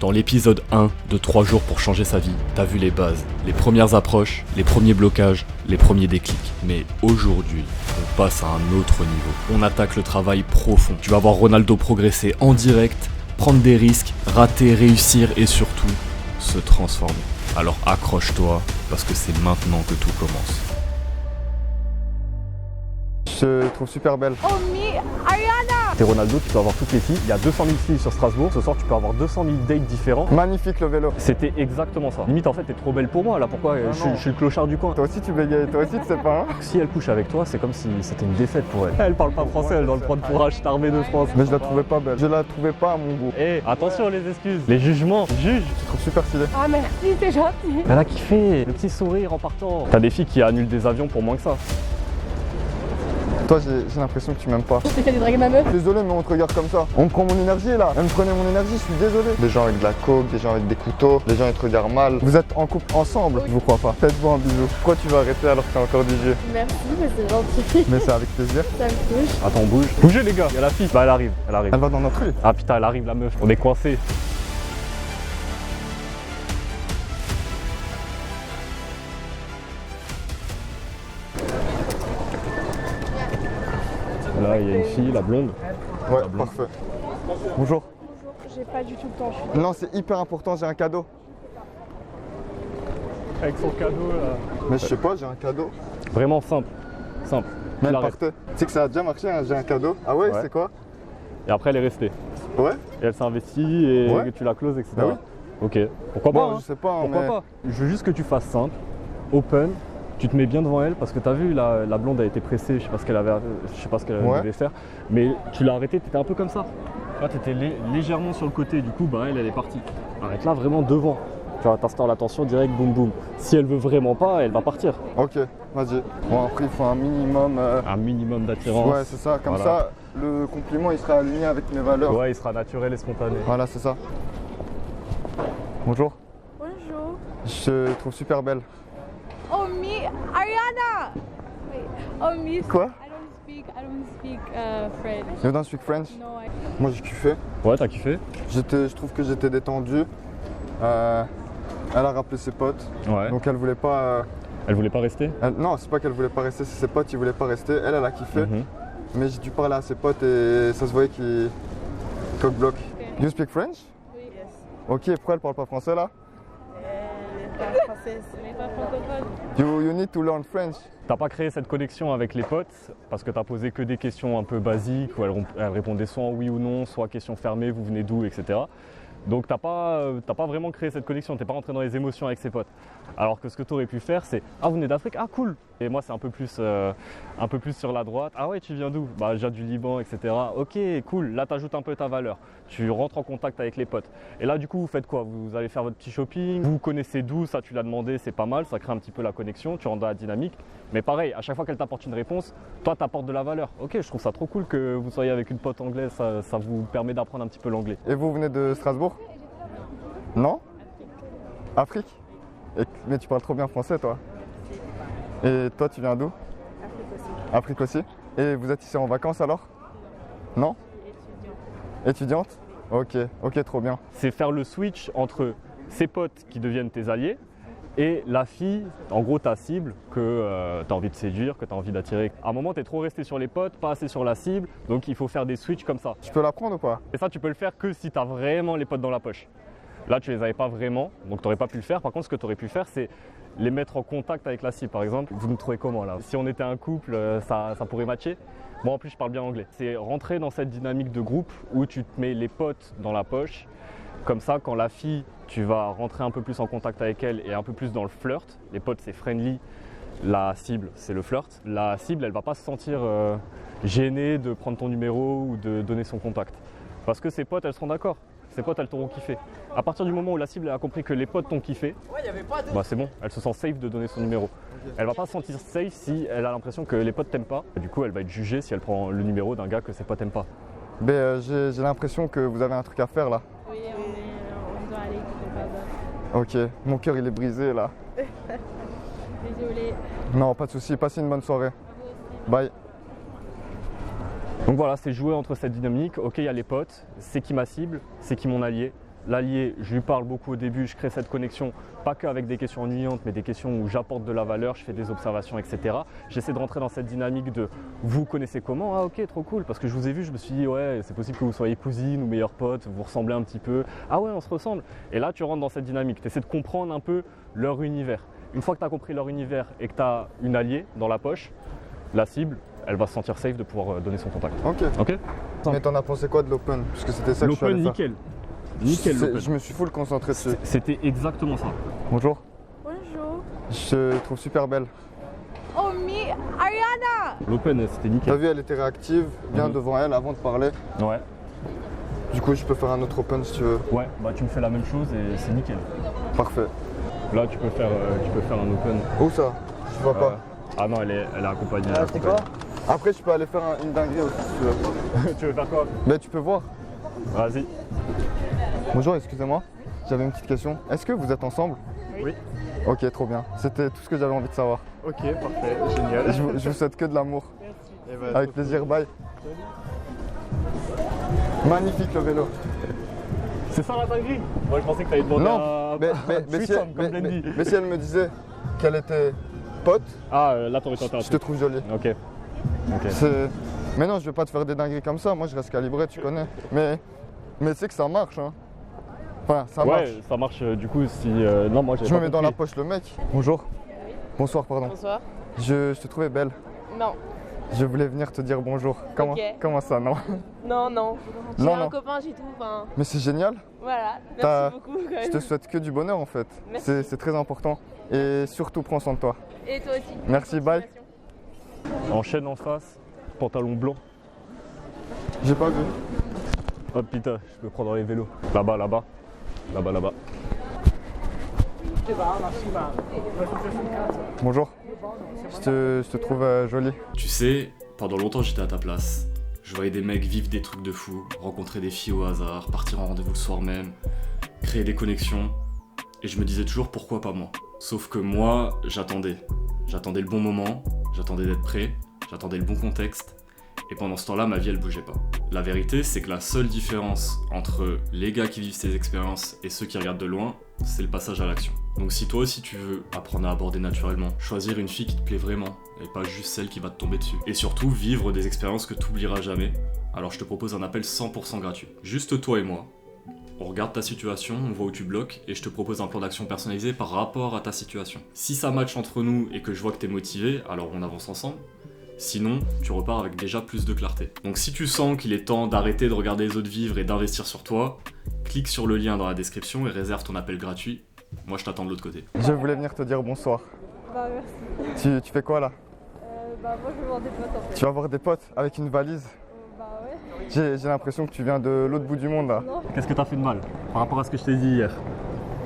Dans l'épisode 1 de 3 jours pour changer sa vie, t'as vu les bases, les premières approches, les premiers blocages, les premiers déclics. Mais aujourd'hui, on passe à un autre niveau. On attaque le travail profond. Tu vas voir Ronaldo progresser en direct, prendre des risques, rater, réussir et surtout, se transformer. Alors accroche-toi, parce que c'est maintenant que tout commence. Je te trouve super belle. Oh, me, Ariana! T'es Ronaldo, tu peux avoir toutes les filles. Il y a 200 000 filles sur Strasbourg. Ce soir, tu peux avoir 200 000 dates différents. Magnifique le vélo. C'était exactement ça. Limite, en fait, t'es trop belle pour moi là. Pourquoi je suis le clochard du coin. Toi aussi tu bégayes, toi aussi tu sais pas. Hein, Si elle couche avec toi, c'est comme si c'était une défaite pour elle. Elle parle pas français, elle doit le prendre pour H armée de France. mais je la trouvais pas belle. Je la trouvais pas à mon goût. Eh, attention les excuses, les jugements, juge. Je te trouve super stylé. Ah, merci, c'est gentil. Elle a kiffé, le petit sourire en partant. T'as des filles qui annulent des avions pour moins que ça. Toi j'ai l'impression que tu m'aimes pas. T'es fait draguer ma meuf? Désolé mais on te regarde comme ça. On me prend mon énergie là. Elle me prenait mon énergie, je suis désolé. Des gens avec de la coke, des gens avec des couteaux, des gens ils te regardent mal. Vous êtes en couple ensemble, je vous crois pas. Faites-vous un bisou. Pourquoi tu vas arrêter alors que t'as encore du jeu? Merci, mais c'est gentil. Mais c'est avec plaisir. Ça me touche. Attends, bouge. Bougez les gars, il y a la fille. Bah elle arrive, elle arrive. Elle va dans notre rue. Ah putain, elle arrive la meuf, on est coincés. Là, il y a une fille, la blonde. Ouais, parfait. Bonjour. J'ai pas du tout le temps, je suis. Non, c'est hyper important, j'ai un cadeau. Avec son cadeau là. Mais je sais pas, j'ai un cadeau. Vraiment simple. Simple. Mais elle Tu l'arrêtes. partait. Tu sais que ça a déjà marché, hein, j'ai un cadeau. Ah ouais, Ouais. c'est quoi? Et après, elle est restée. Ouais. Et elle s'est investie et Ouais. que tu la closes, etc. Bah oui. Ok. Pourquoi Bon, pas hein. je sais pas, hein, Pourquoi mais... pas. Je veux juste que tu fasses simple, open. Tu te mets bien devant elle parce que t'as vu la blonde a été pressée, je sais pas ce qu'elle Ouais. devait faire, mais tu l'as arrêtée, t'étais un peu comme ça. Là t'étais légèrement sur le côté, du coup bah elle est partie. Arrête là vraiment devant. Tu vois, t'instaures l'attention direct, boum boum. Si elle veut vraiment pas, elle va partir. Ok, vas-y. Bon, après, il faut un minimum... Un minimum d'attirance. Ouais, c'est ça. Comme Voilà. ça, le compliment, il sera aligné avec mes valeurs. Ouais, il sera naturel et spontané. Voilà, c'est ça. Bonjour. Bonjour. Je te trouve super belle. Oh, me, Ariana! Wait. Oh, me. Quoi? I don't speak French. You don't speak French? No, Moi, j'ai kiffé. Ouais, t'as kiffé? Je trouve que j'étais détendu. Elle a rappelé ses potes. Ouais. Donc, elle voulait pas... Elle voulait pas rester? Non, c'est pas qu'elle voulait pas rester, c'est ses potes, ils voulaient pas rester. Elle a kiffé. Mhm. Mais j'ai dû parler à ses potes et ça se voyait qu'il coq-bloc. You speak French? Oui. Yes. Ok, pourquoi elle parle pas français là? Elle est pas française, elle est pas francophone. You need to learn French. T'as pas créé cette connexion avec les potes parce que t'as posé que des questions un peu basiques où elles répondaient soit en oui ou non, soit questions fermées, vous venez d'où, etc. Donc t'as pas vraiment créé cette connexion, t'es pas rentré dans les émotions avec ses potes. Alors que ce que tu aurais pu faire, c'est ah vous venez d'Afrique, ah cool. Et moi c'est un peu plus sur la droite. Ah ouais tu viens d'où? Bah je viens du Liban, etc. Ok cool. Là t'ajoutes un peu ta valeur. Tu rentres en contact avec les potes. Et là du coup vous faites quoi? Vous allez faire votre petit shopping. Vous connaissez d'où? Ça tu l'as demandé, c'est pas mal. Ça crée un petit peu la connexion. Tu rentres dans la dynamique. Mais pareil, à chaque fois qu'elle t'apporte une réponse, toi t'apportes de la valeur. Ok, je trouve ça trop cool que vous soyez avec une pote anglaise. Ça vous permet d'apprendre un petit peu l'anglais. Et vous venez de Strasbourg? Non? Afrique? Mais tu parles trop bien français toi. Et toi tu viens d'où? Afrique aussi. Et vous êtes ici en vacances alors? Non? Étudiante? Ok, ok, trop bien. C'est faire le switch entre ses potes qui deviennent tes alliés et la fille, en gros ta cible, que tu as envie de séduire, que tu as envie d'attirer. À un moment, tu es trop resté sur les potes, pas assez sur la cible, donc il faut faire des switches comme ça. Tu peux l'apprendre ou pas? Et ça, tu peux le faire que si tu as vraiment les potes dans la poche. Là, tu les avais pas vraiment, donc tu n'aurais pas pu le faire. Par contre, ce que tu aurais pu faire, c'est les mettre en contact avec la cible. Par exemple, vous me trouvez comment là? Si on était un couple, ça pourrait matcher. Moi, en plus, je parle bien anglais. C'est rentrer dans cette dynamique de groupe où tu te mets les potes dans la poche. Comme ça, quand la fille, tu vas rentrer un peu plus en contact avec elle et un peu plus dans le flirt. Les potes, c'est friendly. La cible, c'est le flirt. La cible, elle va pas se sentir gênée de prendre ton numéro ou de donner son contact. Parce que ses potes, elles seront d'accord. Ses potes, elles t'auront kiffé. À partir du moment où la cible a compris que les potes t'ont kiffé, bah c'est bon, elle se sent safe de donner son numéro. Elle va pas se sentir safe si elle a l'impression que les potes t'aiment pas. Du coup, elle va être jugée si elle prend le numéro d'un gars que ses potes n'aiment pas. Mais j'ai l'impression que vous avez un truc à faire là. Oui, on doit aller, c'est pas grave. Ok, mon cœur il est brisé là. Désolée. Non, pas de souci, passez une bonne soirée. Bye. Donc voilà, c'est jouer entre cette dynamique. Ok, il y a les potes, c'est qui ma cible, c'est qui mon allié. l'allié, je lui parle beaucoup au début, je crée cette connexion, pas qu'avec des questions ennuyantes, mais des questions où j'apporte de la valeur, je fais des observations, etc. J'essaie de rentrer dans cette dynamique de vous connaissez comment? Ah ok, trop cool, parce que je vous ai vu, je me suis dit ouais, c'est possible que vous soyez cousines ou meilleurs potes, vous ressemblez un petit peu. Ah ouais, on se ressemble. Et là, tu rentres dans cette dynamique, tu essaies de comprendre un peu leur univers. Une fois que tu as compris leur univers et que tu as une alliée dans la poche, la cible, elle va se sentir safe de pouvoir donner son contact. Ok. Ok. Mais t'en as pensé quoi de l'open? Parce que c'était ça que je suis allé L'open, faire. nickel. Nickel, l'open. Je me suis full concentré dessus. C'était exactement ça. Bonjour. Bonjour. Je te trouve super belle. Oh, me, Ariana. L'open, c'était T'as nickel. vu, elle était réactive, bien Mhm. devant elle avant de parler. Ouais. Du coup, je peux faire un autre open si tu veux. Ouais, bah tu me fais la même chose et c'est nickel. Parfait. Là, tu peux faire un open. Où ça? Je vois pas. Ah non, elle est accompagnée. Ah, c'est quoi? Après, je peux aller faire une dinguerie aussi si tu veux. Tu veux faire quoi? Mais tu peux voir. Vas-y. Bonjour, excusez-moi. J'avais une petite question. Est-ce que vous êtes ensemble? Oui. Ok, trop bien. C'était tout ce que j'avais envie de savoir. Ok, parfait, génial. Je vous souhaite que de l'amour. Merci. Avec plaisir, bye. Magnifique le vélo. C'est ça la dinguerie? Moi je pensais que t'allais demander Non, à mais si Threesome, comme Blendy. mais si elle me disait qu'elle était pote, Ah, là t'aurais tenté un je te truc. trouve jolie. Ok. Ok. Mais non, je vais pas te faire des dingueries comme ça. Moi, je reste calibré, tu connais. Mais tu sais que ça marche, hein. Enfin, ça marche. Ouais, ça marche du coup si. Non, moi j'ai Je me mets dans la poche le mec. Bonjour. Bonsoir, pardon. Bonsoir. Je te trouvais belle. Non, Je voulais venir te dire bonjour. Ok. Comment ça, non? non. J'ai Non, un non. copain, j'ai tout. Enfin, Mais c'est génial. voilà. T'as- Merci beaucoup. Quand Je te même. souhaite que du bonheur en fait. Merci. C'est très important. Et surtout, prends soin de toi. Et toi aussi. Merci, bye. Enchaîne en face, pantalon blanc. J'ai pas vu. Hop, putain, je peux prendre les vélos. Là-bas, là-bas. Là-bas. Bonjour. Je te trouve jolie. Tu sais, pendant longtemps j'étais à ta place. Je voyais des mecs vivre des trucs de fou, rencontrer des filles au hasard, partir en rendez-vous le soir même, créer des connexions. Et je me disais toujours pourquoi pas moi. Sauf que moi, j'attendais. J'attendais le bon moment, j'attendais d'être prêt, j'attendais le bon contexte. Et pendant ce temps-là, ma vie, elle bougeait pas. La vérité, c'est que la seule différence entre les gars qui vivent ces expériences et ceux qui regardent de loin, c'est le passage à l'action. Donc si toi aussi tu veux apprendre à aborder naturellement, choisir une fille qui te plaît vraiment, et pas juste celle qui va te tomber dessus, et surtout vivre des expériences que tu oublieras jamais, alors je te propose un appel 100% gratuit. Juste toi et moi. On regarde ta situation, on voit où tu bloques, et je te propose un plan d'action personnalisé par rapport à ta situation. Si ça match entre nous et que je vois que t'es motivé, alors on avance ensemble. Sinon, tu repars avec déjà plus de clarté. Donc si tu sens qu'il est temps d'arrêter de regarder les autres vivre et d'investir sur toi, clique sur le lien dans la description et réserve ton appel gratuit. Moi je t'attends de l'autre côté. Je voulais venir te dire bonsoir. Bah, merci. Tu fais quoi là? Bah, moi, je vais voir des potes en fait. Tu vas voir des potes avec une valise. Bah, ouais. J'ai l'impression que tu viens de l'autre bout du monde là. Non. Qu'est-ce que t'as fait de mal par rapport à ce que je t'ai dit hier?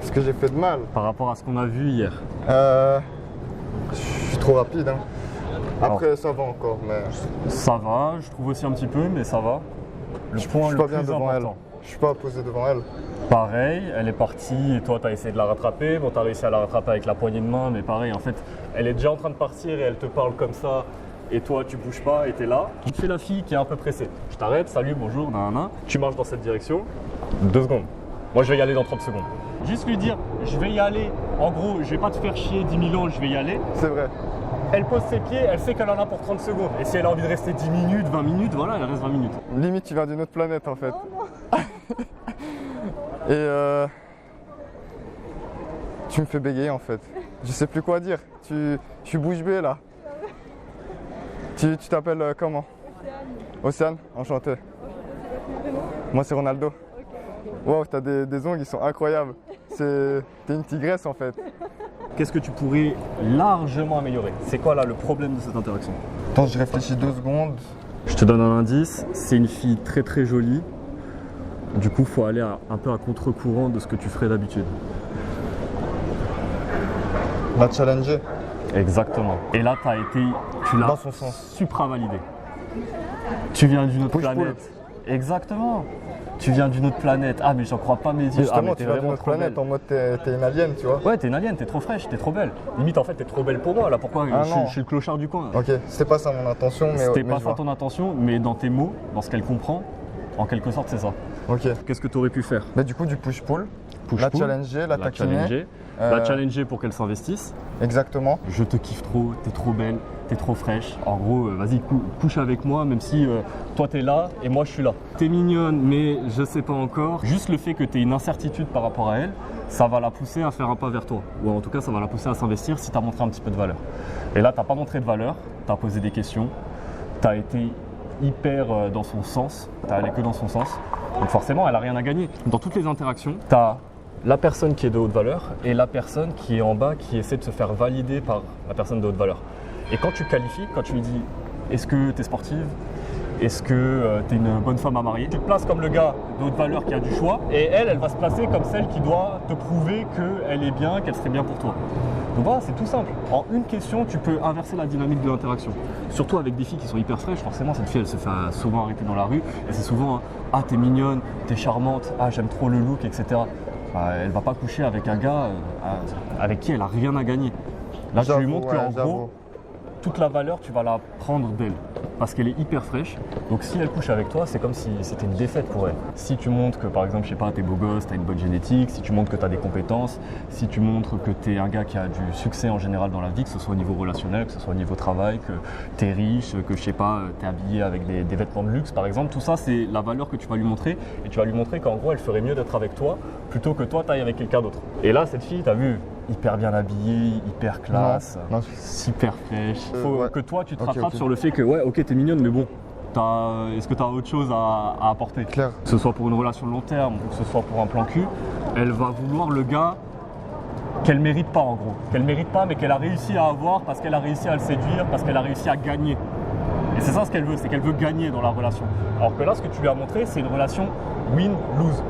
Ce que j'ai fait de mal. Par rapport à ce qu'on a vu hier? Je suis trop rapide, hein. Après, ça va encore, mais Ça va, je trouve aussi un petit peu, mais ça va. Le je point suis le pas plus bien devant important. elle. Je suis pas posé devant elle. Pareil, elle est partie et toi t'as essayé de la rattraper. Bon, t'as réussi à la rattraper avec la poignée de main, mais pareil, en fait, elle est déjà en train de partir et elle te parle comme ça. Et toi, tu bouges pas et t'es là. Tu fais la fille qui est un peu pressée. Je t'arrête, salut, bonjour, nanana. Tu marches dans cette direction. 2 secondes. Moi, je vais y aller dans 30 secondes. Juste lui dire, je vais y aller. En gros, je vais pas te faire chier 10 000 ans, je vais y aller. C'est vrai. Elle pose ses pieds, elle sait qu'elle en a pour 30 secondes. Et si elle a envie de rester 10 minutes, 20 minutes, voilà, elle reste 20 minutes. Limite, tu viens d'une autre planète en fait. Et tu me fais bégayer en fait. Je sais plus quoi dire. Je suis bouche bée là. Tu t'appelles comment? Océane, enchanté. Moi c'est Ronaldo. Wow, t'as des ongles, ils sont incroyables. T'es une tigresse en fait. Qu'est-ce que tu pourrais largement améliorer? C'est quoi là le problème de cette interaction? Attends, je réfléchis 2 secondes. Je te donne un indice, c'est une fille très très jolie. Du coup, faut aller un peu à contre-courant de ce que tu ferais d'habitude. La challenger. Exactement. Et là, tu l'as Dans son sens. supra-validé. Tu viens d'une autre Push-pull. planète. Exactement. Tu viens d'une autre planète. Ah, mais j'en crois pas mes yeux. Justement, Ah, mais tu t'es viens d'une vraiment autre trop planète belle. en mode t'es une alien, tu vois. Ouais, t'es une alien, t'es trop fraîche, t'es trop belle. Limite, en fait, t'es trop belle pour moi. Là, pourquoi Ah, non. je suis le clochard du coin. Ok, c'était pas ça mon intention, mais C'était mais pas je ça vois. ton intention, mais dans tes mots, dans ce qu'elle comprend, en quelque sorte, c'est ça. Ok. Qu'est-ce que tu aurais pu faire? Mais du coup, du push-pull, la Push-pull, challenger, la taquiner. challenger, la challenger pour qu'elle s'investisse. Exactement. Je te kiffe trop, t'es trop belle, t'es trop fraîche. En gros, vas-y, couche avec moi, même si toi t'es là et moi je suis là. T'es mignonne, mais je sais pas encore. Juste le fait que t'aies une incertitude par rapport à elle, ça va la pousser à faire un pas vers toi. Ou en tout cas, ça va la pousser à s'investir si t'as montré un petit peu de valeur. Et là, t'as pas montré de valeur, t'as posé des questions, t'as été hyper dans son sens, t'as allé que dans son sens. Donc forcément, elle a rien à gagner. Dans toutes les interactions, t'as la personne qui est de haute valeur et la personne qui est en bas qui essaie de se faire valider par la personne de haute valeur. Et quand tu qualifies, quand tu lui dis est-ce que tu es sportive, est-ce que tu es une bonne femme à marier, tu te places comme le gars de haute valeur qui a du choix et elle va se placer comme celle qui doit te prouver qu'elle est bien, qu'elle serait bien pour toi. Donc voilà, c'est tout simple. En une question, tu peux inverser la dynamique de l'interaction. Surtout avec des filles qui sont hyper fraîches, forcément cette fille elle se fait souvent arrêter dans la rue et c'est souvent ah t'es mignonne, t'es charmante, ah j'aime trop le look, etc. Elle va pas coucher avec un gars avec qui elle a rien à gagner. Là, tu lui montres qu'en gros, toute la valeur, tu vas la prendre d'elle. Parce qu'elle est hyper fraîche. Donc si elle couche avec toi, c'est comme si c'était une défaite pour elle. Si tu montres que, par exemple, je sais pas, t'es beau gosse, t'as une bonne génétique, si tu montres que t'as des compétences, si tu montres que t'es un gars qui a du succès en général dans la vie, que ce soit au niveau relationnel, que ce soit au niveau travail, que t'es riche, que je sais pas, t'es habillé avec des vêtements de luxe, par exemple, tout ça, c'est la valeur que tu vas lui montrer. Et tu vas lui montrer qu'en gros, elle ferait mieux d'être avec toi plutôt que toi, t'ailles avec quelqu'un d'autre. Et là, cette fille, t'as vu, hyper bien habillée, hyper classe, super fraîche. Il faut que toi, tu te rattrapes sur le fait que, ouais, ok, t'es mignonne, mais bon, est-ce que tu as autre chose à apporter? Claire. Que ce soit pour une relation de long terme ou que ce soit pour un plan cul, elle va vouloir le gars qu'elle mérite pas en gros. Qu'elle mérite pas mais qu'elle a réussi à avoir parce qu'elle a réussi à le séduire, parce qu'elle a réussi à gagner. Et c'est ça ce qu'elle veut, c'est qu'elle veut gagner dans la relation. Alors que là, ce que tu lui as montré, c'est une relation win-lose.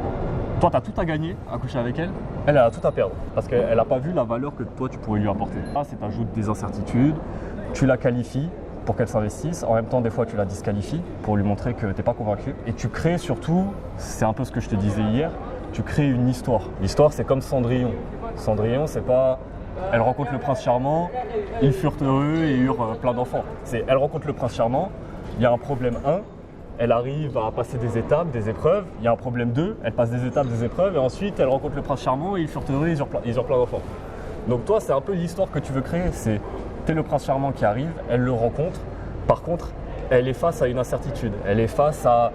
Toi, tu as tout à gagner à coucher avec elle, elle a tout à perdre parce qu'elle n'a pas vu la valeur que toi, tu pourrais lui apporter. Là, c'est t'ajoutes des incertitudes, tu la qualifies pour qu'elle s'investisse. En même temps, des fois, tu la disqualifies pour lui montrer que tu n'es pas convaincu. Et tu crées surtout, c'est un peu ce que je te disais hier, tu crées une histoire. L'histoire, c'est comme Cendrillon. Cendrillon, c'est pas... Elle rencontre le prince charmant, ils furent heureux et eurent plein d'enfants. C'est elle rencontre le prince charmant, il y a un problème 1, elle arrive à passer des étapes, des épreuves, il y a un problème 2, elle passe des étapes, des épreuves, et ensuite elle rencontre le prince charmant et ils furent heureux et ils eurent plein d'enfants. Donc toi, c'est un peu l'histoire que tu veux créer, c'est t'es le prince charmant qui arrive, elle le rencontre, par contre, elle est face à une incertitude, elle est face à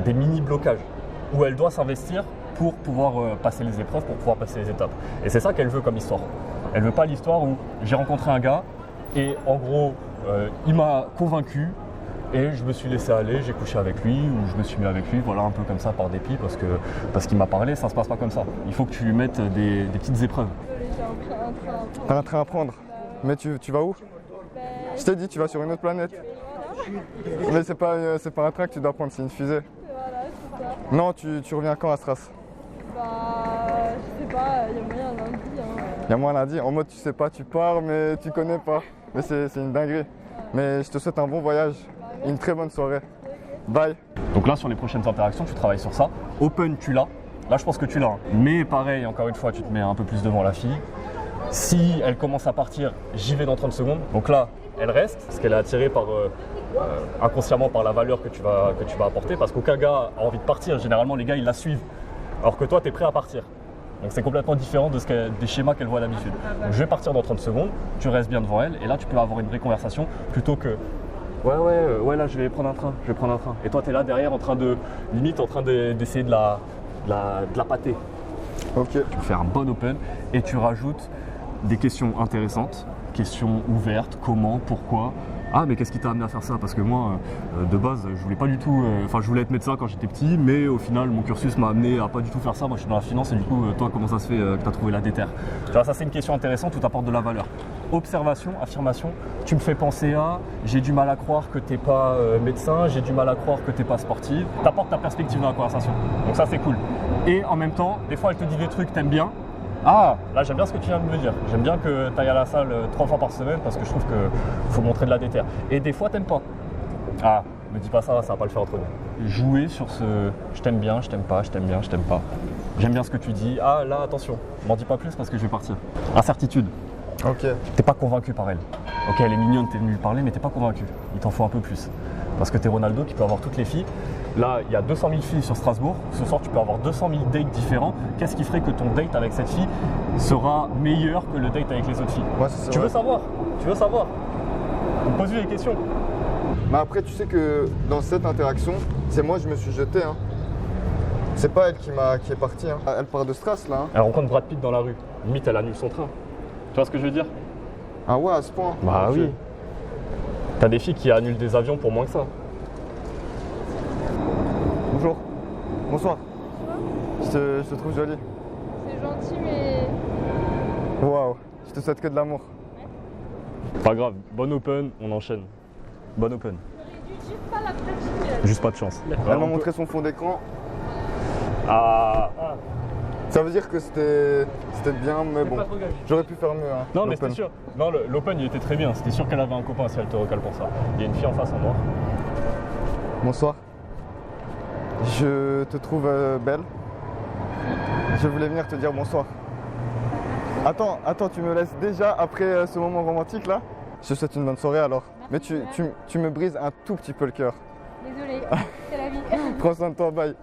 des mini-blocages, où elle doit s'investir pour pouvoir passer les épreuves, pour pouvoir passer les étapes. Et c'est ça qu'elle veut comme histoire. Elle veut pas l'histoire où j'ai rencontré un gars et en gros, il m'a convaincu et je me suis laissé aller, j'ai couché avec lui ou je me suis mis avec lui, voilà, un peu comme ça par dépit parce qu'il m'a parlé, ça se passe pas comme ça. Il faut que tu lui mettes des petites épreuves. T'as un train à prendre. Mais tu vas où? Je t'ai dit, tu vas sur une autre planète. Mais c'est pas un train que tu dois prendre, c'est une fusée. Non, tu reviens quand à Stras? Je sais pas, il y a moyen lundi. Il y a moyen lundi, en mode tu sais pas, tu pars mais tu connais pas. Mais c'est une dinguerie. Mais je te souhaite un bon voyage, une très bonne soirée. Bye. Donc là, sur les prochaines interactions, tu travailles sur ça. Open, tu l'as. Là, je pense que tu l'as. Mais pareil, encore une fois, tu te mets un peu plus devant la fille. Si elle commence à partir, j'y vais dans 30 secondes. Donc là, elle reste, parce qu'elle est attirée par, inconsciemment par la valeur que tu vas apporter. Parce qu'aucun gars a envie de partir. Généralement, les gars, ils la suivent. Alors que toi, tu es prêt à partir. Donc c'est complètement différent des schémas qu'elle voit d'habitude. Donc je vais partir dans 30 secondes, tu restes bien devant elle, et là, tu peux avoir une vraie conversation plutôt que ouais, là, je vais prendre un train. Et toi, tu es là derrière, limite en train d'essayer de la pâter. Ok. Tu peux faire un bon open et tu rajoutes des questions intéressantes, questions ouvertes, comment, pourquoi. Ah, mais qu'est-ce qui t'a amené à faire ça? Parce que moi, de base, je voulais pas du tout... je voulais être médecin quand j'étais petit, mais au final, mon cursus m'a amené à pas du tout faire ça. Moi, je suis dans la finance et du coup, toi, comment ça se fait que tu as trouvé la déterre? Tu vois, ça, c'est une question intéressante où tu apportes de la valeur. Observation, affirmation, tu me fais penser à j'ai du mal à croire que t'es pas médecin, j'ai du mal à croire que t'es pas sportive. Tu apportes ta perspective dans la conversation. Donc ça, c'est cool. Et en même temps, des fois, elle te dit des trucs que t'aimes bien. Ah, là j'aime bien ce que tu viens de me dire. J'aime bien que tu ailles à la salle 3 fois par semaine parce que je trouve qu'il faut montrer de la déterre. Et des fois t'aimes pas. Ah, me dis pas ça, ça va pas le faire entre nous. Jouer sur ce je t'aime bien, je t'aime pas, je t'aime bien, je t'aime pas. J'aime bien ce que tu dis. Ah là attention, m'en dis pas plus parce que je vais partir. Incertitude. Ok. T'es pas convaincu par elle. Ok, elle est mignonne, t'es venu lui parler, mais t'es pas convaincu. Il t'en faut un peu plus. parce que tu es Ronaldo qui peut avoir toutes les filles. Là, il y a 200 000 filles sur Strasbourg. Ce soir, tu peux avoir 200 000 dates différents. Qu'est-ce qui ferait que ton date avec cette fille sera meilleur que le date avec les autres filles? Ouais, c'est Tu vrai. veux savoir? Tu veux savoir? Pose-lui les questions. Mais après, tu sais que dans cette interaction, c'est moi, je me suis jeté. Hein. C'est pas elle qui est partie. Hein. Elle part de Stras, là. Hein. Elle rencontre Brad Pitt dans la rue. Limite, elle annule son train. Tu vois ce que je veux dire? Ah ouais, à ce point. Bah Ok. oui. T'as des filles qui annulent des avions pour moins que ça. Bonjour. Bonsoir. Je te trouve jolie. C'est gentil, mais. Waouh. Je te souhaite que de l'amour. Pas grave, bonne open, on enchaîne. Bonne open. Pas la pratique. Juste pas de chance. Elle m'a montré son fond d'écran. Ah. Ça veut dire que c'était bien, mais bon. J'aurais pu faire mieux. Hein, Non, mais l'open. c'était sûr. Non, l'open il était très bien. C'était sûr qu'elle avait un copain si elle te recale pour ça. Il y a une fille en face en noir. Bonsoir. Je te trouve belle. Je voulais venir te dire bonsoir. Attends, tu me laisses déjà après ce moment romantique là? Je te souhaite une bonne soirée alors. Mais tu me brises un tout petit peu le cœur. Désolée, c'est la vie. Prends soin de toi, bye.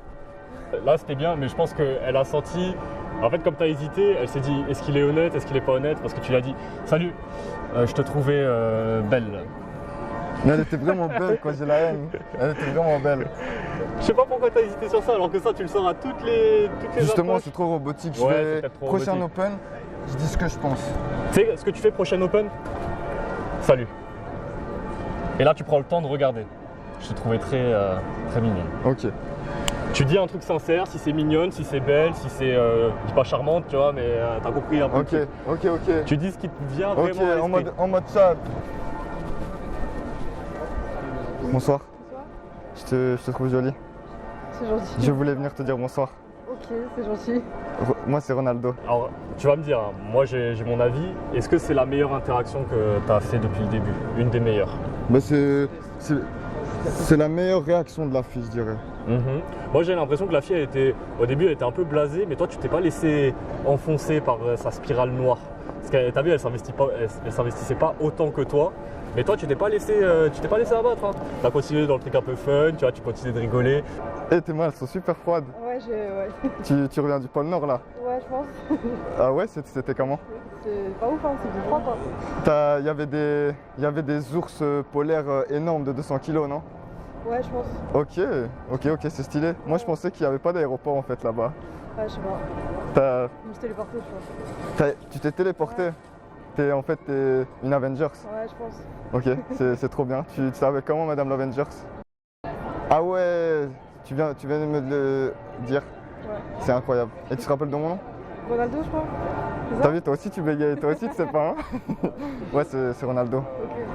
Là, c'était bien, mais je pense qu'elle a senti. En fait, comme tu as hésité, elle s'est dit est-ce qu'il est honnête, est-ce qu'il est pas honnête? Parce que tu l'as dit salut, je te trouvais belle. Mais elle était vraiment belle quand j'ai la haine. Elle était vraiment belle. Je sais pas pourquoi tu as hésité sur ça, alors que ça, tu le sors à toutes les Justement, approches. c'est trop robotique. Ouais, Je c'est vais peut-être trop prochain robotique. open, je dis ce que je pense. Tu sais ce que tu fais prochaine open? Salut. Et là, tu prends le temps de regarder. Je te trouvais très mignonne. Ok. Tu dis un truc sincère, si c'est mignonne, si c'est belle, si c'est pas charmante, tu vois, mais t'as compris un peu. le Ok, truc. ok. Tu dis ce qui te vient Ok, vraiment à l'esprit. en mode chat. Bonsoir. Je te trouve jolie. C'est gentil. Je voulais venir te dire bonsoir. Ok, c'est gentil. Moi, c'est Ronaldo. Alors, tu vas me dire, hein, moi j'ai mon avis. Est-ce que c'est la meilleure interaction que tu as fait depuis le début? Une des meilleures? Bah, c'est la meilleure réaction de la fille, je dirais. Moi j'ai l'impression que la fille, au début, elle était un peu blasée, mais toi tu t'es pas laissé enfoncer par sa spirale noire. Parce que t'as vu, elle s'investissait pas autant que toi. Mais toi, tu t'es pas laissé abattre. Hein. Tu as continué dans le truc un peu fun, tu vois, tu continues de rigoler. Eh, tes mains, elles sont super froides. Ouais, Tu reviens du pôle Nord, là. ouais, je pense. Ah ouais, c'était comment? C'est pas ouf, hein, c'est du froid, quoi. Il y avait des ours polaires énormes de 200 kilos, non? Ouais, je pense. Ok, c'est stylé. Moi, je pensais qu'il n'y avait pas d'aéroport, en fait, là-bas. Ouais, je sais pas. T'as- Je me suis téléporté, je pense. Tu t'es téléporté? Ouais. T'es une Avengers. Ouais, je pense. Ok, c'est trop bien. Tu savais comment, Madame l'Avengers? Ah ouais, tu viens de me le dire. Ouais. C'est incroyable. Et tu te rappelles de mon nom? Ronaldo, je crois. C'est ça? T'as vu, toi aussi tu bégayes, toi aussi tu sais pas, hein? Ouais, c'est Ronaldo. Ok,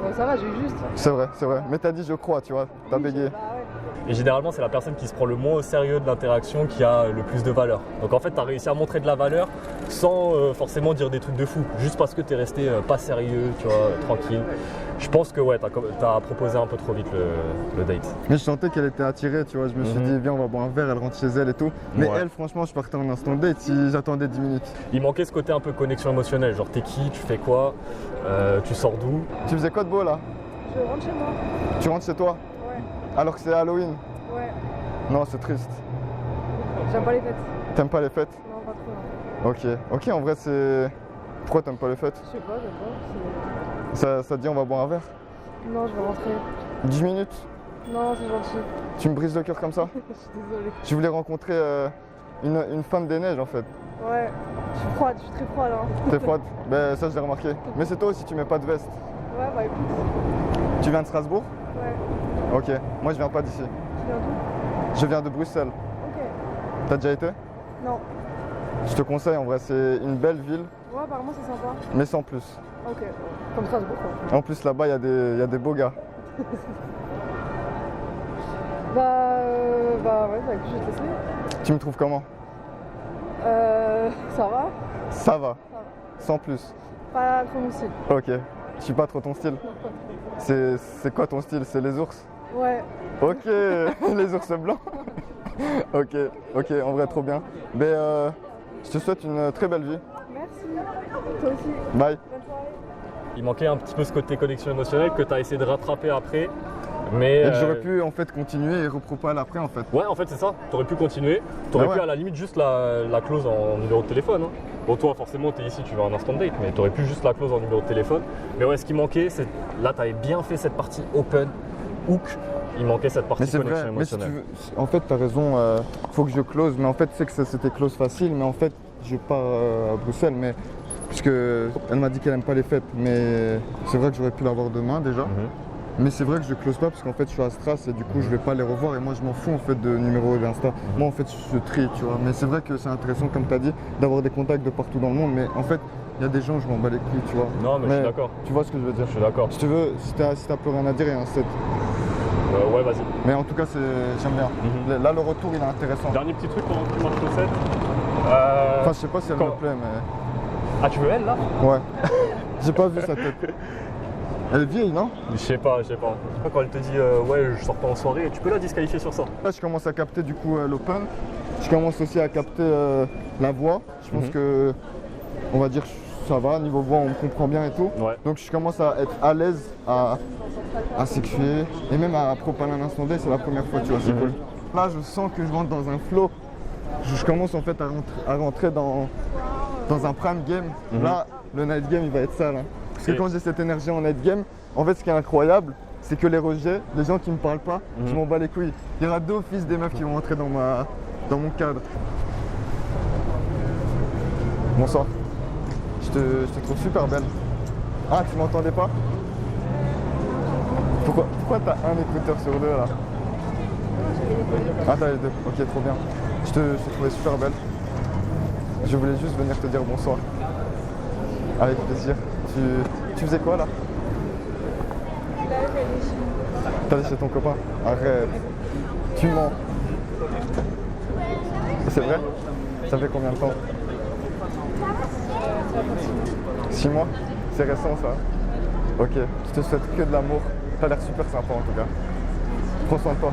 bon, ça va, j'ai eu juste. C'est vrai. Mais t'as dit je crois, tu vois, t'as bégayé. Bah ouais. Et généralement, c'est la personne qui se prend le moins au sérieux de l'interaction qui a le plus de valeur. Donc en fait, tu as réussi à montrer de la valeur sans forcément dire des trucs de fou, juste parce que tu es resté pas sérieux, tu vois, tranquille. Je pense que ouais, tu as proposé un peu trop vite le date. Mais je sentais qu'elle était attirée, tu vois, je me suis dit viens on va boire un verre, elle rentre chez elle et tout. Mais Ouais. elle, franchement, je partais en instant date si j'attendais 10 minutes. Il manquait ce côté un peu connexion émotionnelle, genre t'es qui, tu fais quoi, tu sors d'où. Tu faisais quoi de beau là? Je rentre chez moi. Tu rentres chez toi? Ouais. Alors que c'est Halloween? Ouais. Non, c'est triste. J'aime pas les fêtes. T'aimes pas les fêtes? Non, pas trop. Non. Ok, en vrai c'est... Pourquoi t'aimes pas les fêtes? Je sais pas, j'aime pas. Ça te dit on va boire un verre? Non, je vais rentrer. 10 minutes? Non, c'est gentil. Tu me brises le cœur comme ça? Je suis désolée. Je voulais rencontrer une femme des neiges en fait. Ouais. Je suis froide, je suis très froide. Hein. T'es froide? Ben ça je l'ai remarqué. Mais c'est toi aussi, tu mets pas de veste. Ouais, bah écoute. Tu viens de Strasbourg? Ouais. Ok, moi je viens pas d'ici. Tu viens d'où? Je viens de Bruxelles. Ok. T'as déjà été? Non. Je te conseille en vrai, c'est une belle ville, Ouais, apparemment c'est sympa. mais sans plus. Ok. Comme Strasbourg, quoi. En plus là-bas, il y a des beaux gars. Bah ouais, bah écoute, je vais te laisser. Tu me trouves comment? Ça va? Ça va, sans plus. Pas trop mon style. Ok, je suis pas trop ton style. C'est quoi ton style? C'est les ours? Ouais. Ok, les ours blancs. Ok, en vrai trop bien. Ben, je te souhaite une très belle vie. Merci. Toi aussi. Bye. Bonne soirée. Il manquait un petit peu ce côté connexion émotionnelle que tu as essayé de rattraper après. Mais Et que j'aurais pu en fait continuer et repropal après en fait. ouais, en fait, c'est ça. T'aurais pu continuer. T'aurais Ah ouais. pu à la limite juste la clause en numéro de téléphone. Hein. Bon, toi, forcément, t'es ici, tu veux un instant date, mais t'aurais pu juste la clause en numéro de téléphone. Mais ouais, ce qui manquait, c'est là, t'avais bien fait cette partie open, hook. Il manquait cette partie Mais c'est connexion vrai, mais si tu émotionnelle. veux, en fait t'as raison, faut que je close, mais en fait c'est que c'était close facile, mais en fait je pars à Bruxelles, mais parce que elle m'a dit qu'elle aime pas les fêtes, mais c'est vrai que j'aurais pu l'avoir demain déjà. Mais c'est vrai que je close pas parce qu'en fait je suis à Stras et du coup je vais pas les revoir et moi je m'en fous en fait de numéro d'Insta. Moi en fait je trie, tu vois. Mais c'est vrai que c'est intéressant comme tu as dit d'avoir des contacts de partout dans le monde, mais en fait il y a des gens je m'en bats les couilles, tu vois. Non, mais je suis d'accord. Tu vois ce que je veux dire. Je suis d'accord. Si tu veux, si t'as plus rien à dire, il y a un set. Ouais, vas-y. Mais en tout cas j'aime bien. Là le retour il est intéressant. Dernier petit truc pendant que tu marches au set. Enfin je sais pas si elle quand- me plaît mais. Ah, tu veux elle là? Ouais. J'ai pas vu sa tête. Elle est vieille, non? Je sais pas. Quand elle te dit ouais, je sors pas en soirée, tu peux la disqualifier sur ça. Là, je commence à capter du coup l'open. Je commence aussi à capter la voix. Je pense que, on va dire, ça va. Niveau voix, on me comprend bien et tout. Ouais. Donc, je commence à être à l'aise à sexuer et même à propaler un instant D. C'est la première fois, tu vois, c'est cool. Là, je sens que je rentre dans un flow. Je commence en fait à rentrer dans un prime game. Là, le night game, il va être sale. Hein. Parce que quand j'ai cette énergie en night game, en fait, ce qui est incroyable, c'est que les rejets, les gens qui me parlent pas, je m'en bats les couilles. Il y aura d'office des meufs qui vont entrer dans mon cadre. Bonsoir. Je te trouve super belle. Ah, tu m'entendais pas? Pourquoi t'as un écouteur sur deux là? Ah, t'as les deux. Ok, trop bien. Je te trouvais super belle. Je voulais juste venir te dire bonsoir. Avec plaisir. Tu faisais quoi là? T'allais chez ton copain? Arrête. Tu mens. C'est vrai? Ça fait combien de temps? 6 mois? C'est récent ça? Ok. Je te souhaite que de l'amour. T'as l'air super sympa en tout cas. Prends soin de toi.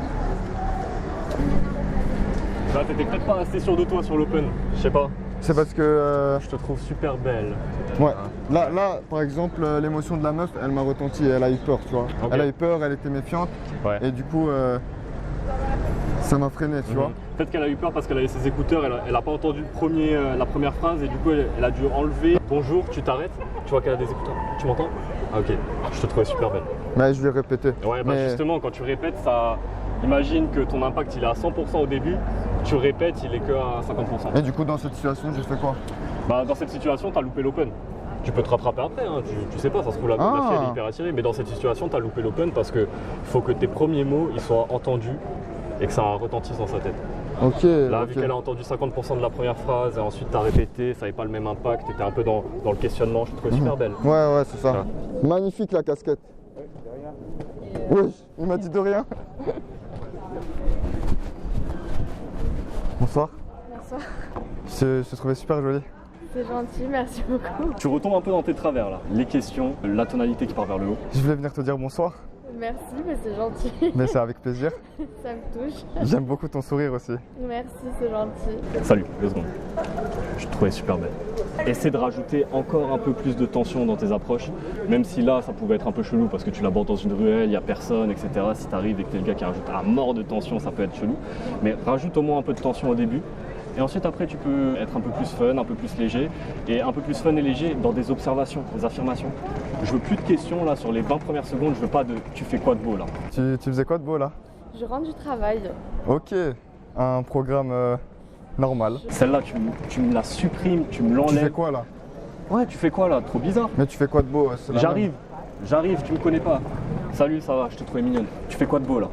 Là, t'étais peut-être pas assez sûr de toi sur l'open. Je sais pas. C'est parce que... Je te trouve super belle. Ouais. Là, par exemple, l'émotion de la meuf, elle m'a retenti, elle a eu peur, tu vois. Ok. Elle a eu peur, elle était méfiante. Ouais. Et du coup, ça m'a freiné, tu vois. Peut-être qu'elle a eu peur parce qu'elle avait ses écouteurs, elle a pas entendu la première phrase et du coup elle a dû enlever bonjour, tu t'arrêtes, tu vois qu'elle a des écouteurs. Tu m'entends? Ah ok, je te trouvais super belle. Mais je vais répéter. Ouais, bah Mais- justement, quand tu répètes, ça. Imagine que ton impact il est à 100% au début, tu répètes, il est que à 50%. Et du coup, dans cette situation, j'ai fait quoi? Bah, dans cette situation, t'as loupé l'open. Tu peux te rattraper après, hein. Tu sais pas, ça se trouve la fille elle est hyper attirée, mais dans cette situation, t'as loupé l'open parce que faut que tes premiers mots ils soient entendus et que ça retentisse dans sa tête. Ok. Là, ok. vu qu'elle a entendu 50% de la première phrase et ensuite t'as répété, ça n'avait pas le même impact, t'étais un peu dans le questionnement, je te trouvais super belle. Ouais, c'est ça. Magnifique la casquette. Oui, il m'a dit de rien. Bonsoir. Bonsoir. Je te trouvais super jolie. C'est gentil, merci beaucoup. Tu retombes un peu dans tes travers là. Les questions, la tonalité qui part vers le haut. Je voulais venir te dire bonsoir, Merci, mais c'est gentil. mais c'est avec plaisir. Ça me touche. J'aime beaucoup ton sourire aussi. Merci, c'est gentil. Salut, 2 secondes. Je te trouvais super belle. Essaie de rajouter encore un peu plus de tension dans tes approches, même si là ça pouvait être un peu chelou parce que tu l'abordes dans une ruelle, il n'y a personne, etc. Si t'arrives et que t'es le gars qui rajoute à mort de tension, ça peut être chelou. Mais rajoute au moins un peu de tension au début. Et ensuite après tu peux être un peu plus fun, un peu plus léger. Et un peu plus fun et léger dans des observations, des affirmations. Je veux plus de questions là sur les 20 premières secondes, je veux pas de tu fais quoi de beau là. Tu faisais quoi de beau là? Je rentre du travail. Ok, un programme normal. Celle-là tu me la supprimes, tu me Tu fais l'enlèves. quoi là? Ouais, tu fais quoi là? Trop bizarre. Mais tu fais quoi de beau? C'est la J'arrive, tu me connais pas. Salut, ça va, je te trouvais mignonne. Tu fais quoi de beau là?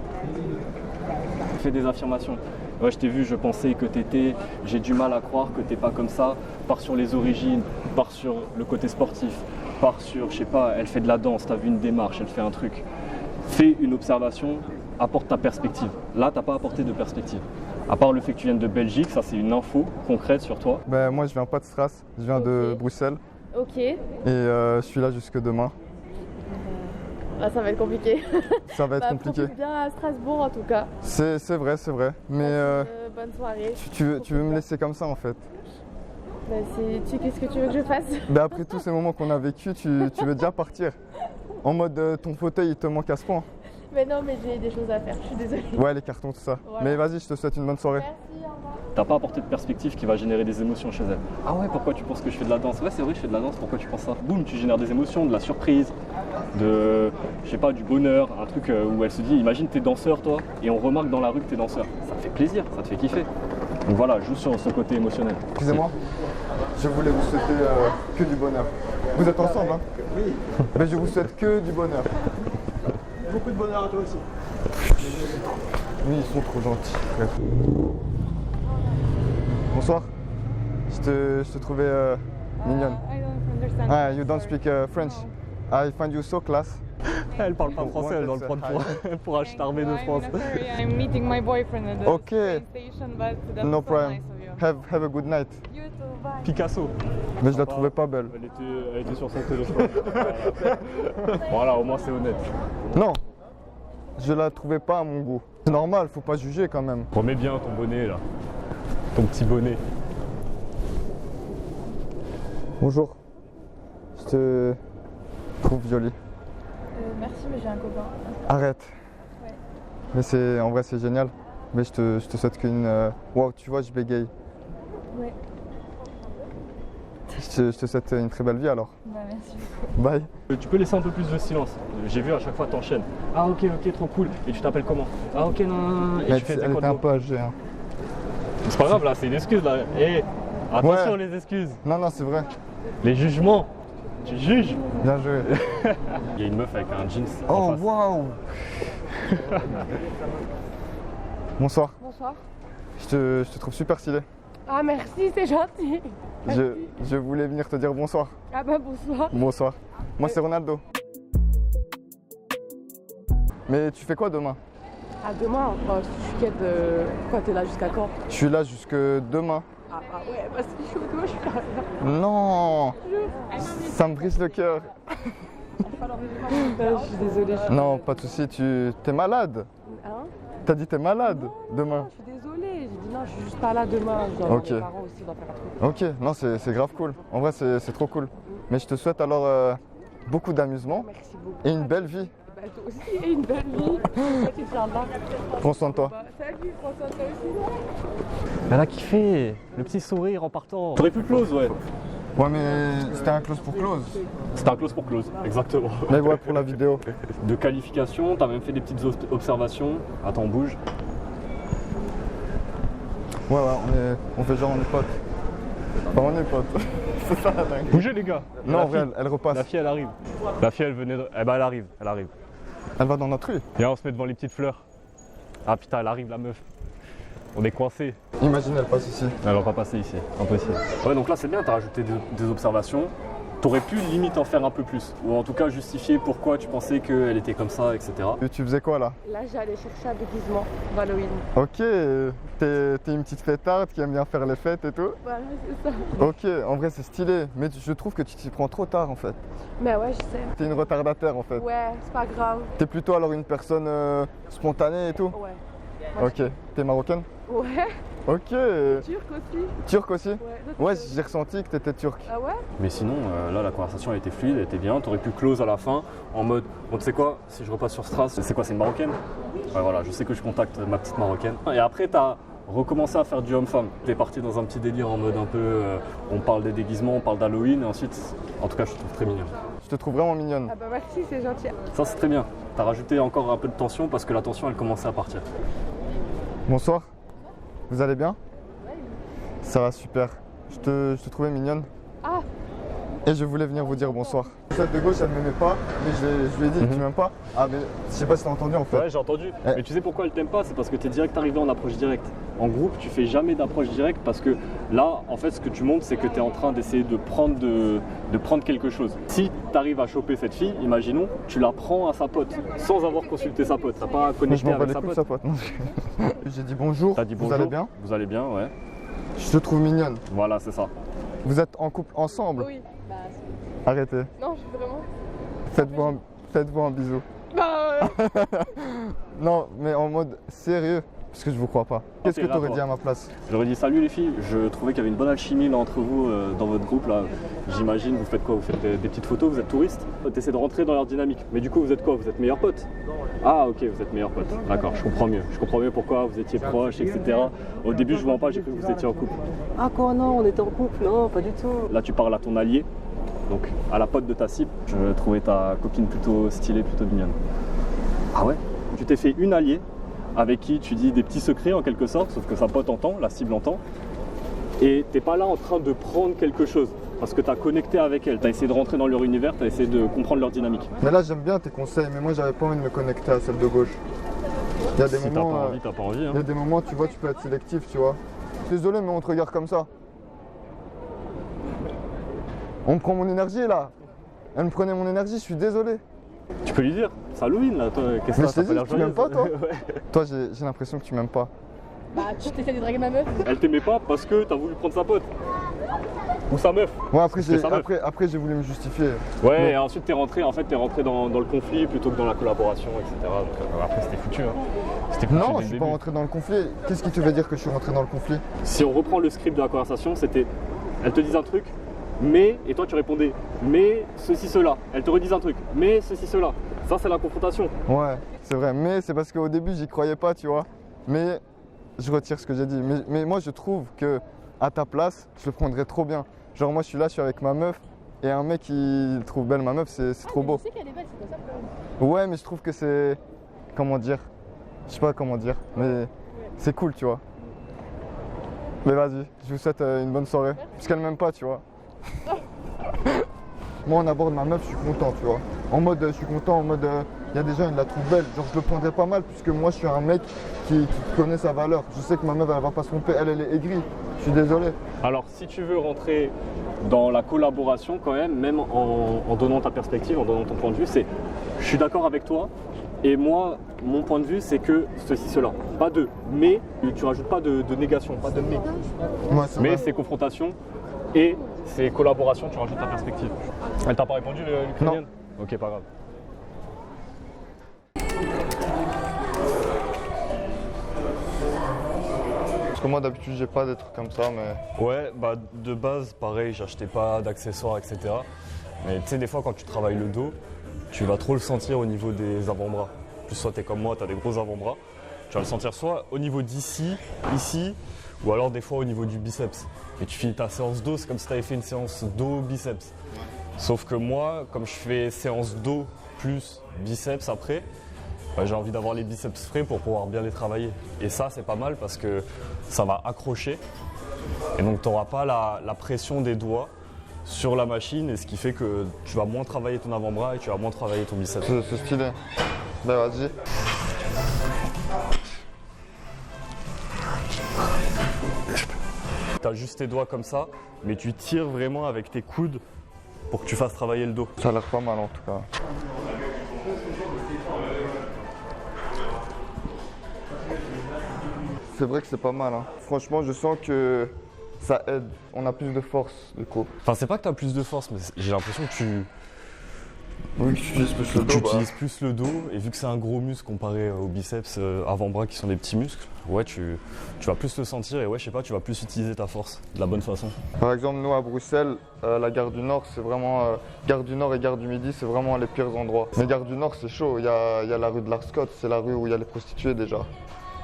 Fais des affirmations. Ouais, je t'ai vu, je pensais que t'étais. J'ai du mal à croire que t'es pas comme ça. Pars sur les origines, pars sur le côté sportif, pars sur, je sais pas, elle fait de la danse, t'as vu une démarche, elle fait un truc. Fais une observation, apporte ta perspective. Là, t'as pas apporté de perspective. À part le fait que tu viennes de Belgique, ça c'est une info concrète sur toi. Ben, moi je viens pas de Stras, je viens de Ok. Bruxelles Ok. et je suis là jusque demain. Là, ça va être compliqué. Ça va être Bah, compliqué. profite bien à Strasbourg en tout cas. C'est vrai. Mais Bonne soirée. tu veux me laisser comme ça en fait. Bah, qu'est-ce que tu veux que je fasse? Ben, après tous ces moments qu'on a vécu, tu veux déjà partir. En mode ton fauteuil il te manque à ce point. Mais non, mais j'ai des choses à faire, je suis désolée. Ouais, les cartons, tout ça. Voilà. Mais vas-y, je te souhaite une bonne soirée. Merci, au revoir. T'as pas apporté de perspective qui va générer des émotions chez elle. Ah ouais, pourquoi tu penses que je fais de la danse? Ouais, c'est vrai, je fais de la danse, pourquoi tu penses ça? Boum, tu génères des émotions, de la surprise, de, je sais pas, du bonheur, un truc où elle se dit, imagine t'es danseur toi, et on remarque dans la rue que t'es danseur. Ça te fait plaisir, ça te fait kiffer. Donc voilà, joue sur ce côté émotionnel. Excusez-moi, je voulais vous souhaiter que du bonheur. Vous êtes ensemble, hein? Oui. Mais je vous souhaite que du bonheur. Beaucoup de bonheur à toi aussi. Oui, ils sont trop gentils, frère. Bonsoir. Je te trouvais mignonne. I don't understand. Ah, you don't speak French. I find you so class. Elle parle pas français, elle doit le prendre pour un armée de France. I'm meeting my boyfriend at the Okay. train station, but that's No so problem. nice of you. Have a good night. You too, bye. Picasso. Mais je la trouvais pas belle. Elle était sur son téléphone. Voilà, au moins c'est honnête. Non, je la trouvais pas à mon goût. C'est normal, faut pas juger quand même. Remets bien ton bonnet là. Ton petit bonnet. Bonjour. Je te trouve jolie. Merci, mais j'ai un copain. Arrête. Ouais. Mais en vrai c'est génial. Mais je te souhaite qu'une. Wow, tu vois, je bégaye. Ouais. Je te souhaite une très belle vie alors. Bah, merci. Bye. Tu peux laisser un peu plus de silence. J'ai vu à chaque fois t'enchaînes. Ah ok, trop cool. Et tu t'appelles comment? Ah ok, non. Et Mais tu fais elle tes était codes un mots. peu âgée. Hein. C'est pas grave là, c'est une excuse là. Eh, attention Ouais. les excuses. Non, c'est vrai. Les jugements. Tu juges. Bien joué. Il y a une meuf avec un jeans. en Oh, face. waouh. Bonsoir. Bonsoir. Je te trouve super stylé. Ah, merci, c'est gentil. Je voulais venir te dire bonsoir. Ah bah, bonsoir. Bonsoir. Moi c'est Ronaldo. Mais tu fais quoi demain? À demain, enfin, je suis Pourquoi t'es là jusqu'à quand? Je suis là jusque demain. Ah ouais, bah c'est chaud, demain je suis pas là. Non, ça me brise le cœur. Je suis désolée. Non, pas de soucis, t'es malade. Hein? T'as dit t'es malade demain. Non, je suis désolée. J'ai dit non, je suis juste pas là demain. Je dois voir Ok. mes parents aussi, je dois faire un truc. Ok, non, c'est grave cool. En vrai, c'est trop cool. Mais je te souhaite alors beaucoup d'amusement Merci beaucoup. et une belle vie. Bah, toi aussi, et une belle vie. Inch'Allah. Prends soin de toi. Bah, salut, François, toi aussi. Elle a kiffé. Le petit sourire en partant. T'aurais pu close, ouais. Ouais, mais c'était un close pour close. C'était un close pour close, exactement. Mais ouais, pour la vidéo. De qualification, t'as même fait des petites observations. Attends, bouge. Ouais, on fait genre on est potes. Enfin, on est potes. C'est ça la dingue. Bougez les gars. Non, La en vrai, fille. elle repasse. La fille, elle arrive. La fille, elle venait de... Eh ben, elle arrive. Elle va dans notre rue. Et là, on se met devant les petites fleurs. Ah putain, elle arrive, la meuf. On est coincé. Imagine, elle passe ici. Elle va pas passer ici, impossible. Ouais, donc là, c'est bien, t'as rajouté des observations. T'aurais pu limite en faire un peu plus. Ou en tout cas, justifier pourquoi tu pensais qu'elle était comme ça, etc. Et tu faisais quoi là? Là, j'allais chercher un déguisement d'Halloween. Ok, t'es une petite fêtarde qui aime bien faire les fêtes et tout. Voilà, c'est ça. Ok, en vrai c'est stylé, mais je trouve que tu t'y prends trop tard en fait. Mais ouais, je sais. T'es une retardataire en fait. Ouais, c'est pas grave. T'es plutôt alors une personne spontanée et tout. Ouais. Ok, t'es marocaine? Ouais. Ok, Turc aussi. turc aussi? Ouais. Ouais, j'ai ressenti que t'étais turc. Ah ouais? Mais sinon, là, la conversation a été fluide, elle était bien. T'aurais pu close à la fin en mode, bon, tu sais quoi, si je repasse sur Stras, c'est quoi, c'est une marocaine? Ouais, voilà, je sais que je contacte ma petite marocaine. Et après, t'as recommencé à faire du homme-femme. T'es parti dans un petit délire en mode un peu, on parle des déguisements, on parle d'Halloween, et ensuite, en tout cas, je te trouve très mignonne. Je te trouve vraiment mignonne. Ah bah merci, c'est gentil. Ça, c'est très bien. T'as rajouté encore un peu de tension parce que la tension, elle commençait à partir. Bonsoir, vous allez bien? Ça va super. Je te trouvais mignonne. Ah. Et je voulais venir vous dire bonsoir. Celle de gauche, elle m'aimait pas, mais je lui ai dit, tu m'aimes pas? Ah, mais je sais pas si t'as entendu en fait. Ouais, j'ai entendu. Eh. Mais tu sais pourquoi elle t'aime pas? C'est parce que t'es direct arrivé en approche directe. En groupe, tu fais jamais d'approche directe parce que là, en fait, ce que tu montres, c'est que t'es en train d'essayer de prendre quelque chose. Si t'arrives à choper cette fille, imaginons, tu la prends à sa pote sans avoir consulté sa pote. T'as pas Mais je connecté m'en bats avec les sa couilles de pote. sa pote. Non. J'ai dit bonjour, T'as dit bonjour. vous allez bien? Vous allez bien, ouais. Je te trouve mignonne. Voilà, c'est ça. Vous êtes en couple ensemble? Oui. Bah, Arrêtez. non, je suis vraiment. Faites-vous un bisou. Bah, Non, mais en mode sérieux. Parce que je vous crois pas. Qu'est-ce que là, tu aurais toi. dit à ma place? J'aurais dit salut les filles, je trouvais qu'il y avait une bonne alchimie là, entre vous dans votre groupe là. J'imagine, vous faites quoi? Vous faites des petites photos, vous êtes touristes? T'essaies de rentrer dans leur dynamique. Mais du coup, vous êtes quoi? Vous êtes meilleurs potes? Ah ok, vous êtes meilleurs potes. D'accord, je comprends mieux. Je comprends mieux pourquoi vous étiez proches, etc. Au début, je vous mens pas, j'ai cru que vous étiez en couple. Ah quoi, non, on était en couple, non, pas du tout. Là, tu parles à ton allié, donc à la pote de ta cible. Je trouvais ta copine plutôt stylée, plutôt mignonne. Ah ouais? Tu t'es fait une alliée avec qui tu dis des petits secrets en quelque sorte, sauf que sa pote entend, la cible entend. Et t'es pas là en train de prendre quelque chose, parce que tu as connecté avec elle, tu as essayé de rentrer dans leur univers, tu as essayé de comprendre leur dynamique. Mais là, j'aime bien tes conseils, mais moi, j'avais pas envie de me connecter à celle de gauche. Il y a des Si t'as pas moments, envie, t'as pas envie. Hein. il y a des moments, tu vois, tu peux être sélectif, tu vois. Désolé, mais on te regarde comme ça. On me prend mon énergie là. Elle me prenait mon énergie, je suis désolé. Tu peux lui dire, c'est Halloween là, toi, qu'est-ce que Mais ça, je t'ai t'as pas l'air dit, tu m'aimes joyeuse. pas, toi? Ouais. Toi, j'ai l'impression que tu m'aimes pas. Bah, tu t'essaies de draguer ma meuf. Elle t'aimait pas parce que t'as voulu prendre sa pote. Ou sa meuf. Bon, après, C'était sa meuf. après j'ai voulu me justifier. Ouais, Ouais. et ensuite t'es rentré dans le conflit plutôt que dans la collaboration, etc. Donc après c'était foutu. Hein. C'était foutu Non, dès je le suis début. pas rentré dans le conflit. Qu'est-ce qui te fait dire que je suis rentré dans le conflit? Si on reprend le script de la conversation, c'était elle te disait un truc, mais, et toi tu répondais, mais ceci, cela. Elle te redisait un truc, mais ceci, cela. Ça c'est la confrontation. Ouais, c'est vrai. Mais c'est parce qu'au début, j'y croyais pas, tu vois. Mais je retire ce que j'ai dit. Mais moi, je trouve que à ta place, je le prendrais trop bien. Genre, moi, je suis là, je suis avec ma meuf. Et un mec qui trouve belle ma meuf, c'est trop beau. Je sais qu'elle est belle, c'est pas ça le problème. Ouais, mais je trouve que c'est. Comment dire? Je sais pas comment dire. Mais c'est cool, tu vois. Mais vas-y, je vous souhaite une bonne soirée. Puisqu'elle m'aime pas, tu vois. Moi, on aborde ma meuf, je suis content, tu vois. En mode, je suis content, en mode, il y a des gens, ils la trouvent belle. Genre, je le prendrais pas mal, puisque moi, je suis un mec qui connaît sa valeur. Je sais que ma meuf, elle va pas se tromper, elle est aigrie. Je suis désolé. Alors si tu veux rentrer dans la collaboration quand même en donnant ta perspective, en donnant ton point de vue, c'est je suis d'accord avec toi. Et moi, mon point de vue, c'est que ceci, cela. Pas de mais, tu rajoutes pas de négation, pas de mais. Ouais, c'est Mais vrai. c'est confrontation et c'est collaboration, tu rajoutes ta perspective. Elle t'a pas répondu, l'Ukrainienne? Ok, pas grave. Parce que moi, d'habitude, j'ai pas des trucs comme ça, mais. Ouais, bah de base, pareil, j'achetais pas d'accessoires, etc. Mais tu sais, des fois, quand tu travailles le dos, tu vas trop le sentir au niveau des avant-bras. Plus soit t'es comme moi, t'as des gros avant-bras. Tu vas le sentir soit au niveau d'ici, ici, ou alors des fois au niveau du biceps. Et tu finis ta séance dos, c'est comme si tu avais fait une séance dos biceps. Sauf que moi, comme je fais séance dos plus biceps après, bah, j'ai envie d'avoir les biceps frais pour pouvoir bien les travailler. Et ça, c'est pas mal parce que ça va accrocher. Et donc, tu n'auras pas la pression des doigts sur la machine, et ce qui fait que tu vas moins travailler ton avant-bras et tu vas moins travailler ton biceps. C'est stylé. Ben, vas-y. Tu as juste tes doigts comme ça, mais tu tires vraiment avec tes coudes pour que tu fasses travailler le dos. Ça a l'air pas mal en tout cas. C'est vrai que c'est pas mal. Hein. Franchement, je sens que ça aide. On a plus de force du coup. Enfin, c'est pas que tu as plus de force, mais j'ai l'impression que tu Oui, tu utilises plus le dos. utilises plus le dos, et vu que c'est un gros muscle comparé aux biceps avant-bras qui sont des petits muscles, ouais, tu vas plus le sentir, et ouais, je sais pas, tu vas plus utiliser ta force de la bonne façon. Par exemple, nous à Bruxelles, la gare du Nord, c'est vraiment. Gare du Nord et gare du Midi, c'est vraiment les pires endroits. Mais gare du Nord, c'est chaud. Il y a la rue de l'Arscott, c'est la rue où il y a les prostituées déjà.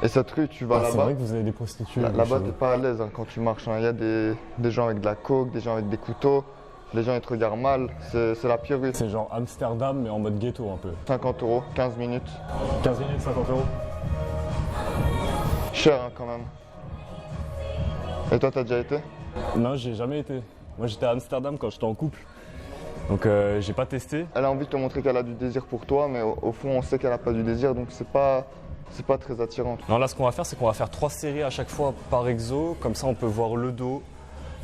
Et cette rue, tu vas Ah, c'est là-bas. vrai que vous avez des prostituées. Là-bas, t'es pas à l'aise hein, quand tu marches. hein. Il y a des gens avec de la coke, des gens avec des couteaux. Les gens ils te regardent mal. C'est la pire rue. C'est genre Amsterdam, mais en mode ghetto un peu. 50 €, 15 minutes. 15 minutes, 50 €. Cher hein, quand même. Et toi, t'as déjà été? Non, j'ai jamais été. Moi, j'étais à Amsterdam quand j'étais en couple. Donc, j'ai pas testé. Elle a envie de te montrer qu'elle a du désir pour toi, mais au fond, on sait qu'elle a pas du désir, donc c'est pas très attirant. Non, là, ce qu'on va faire, c'est qu'on va faire 3 séries à chaque fois par exo. Comme ça, on peut voir le dos,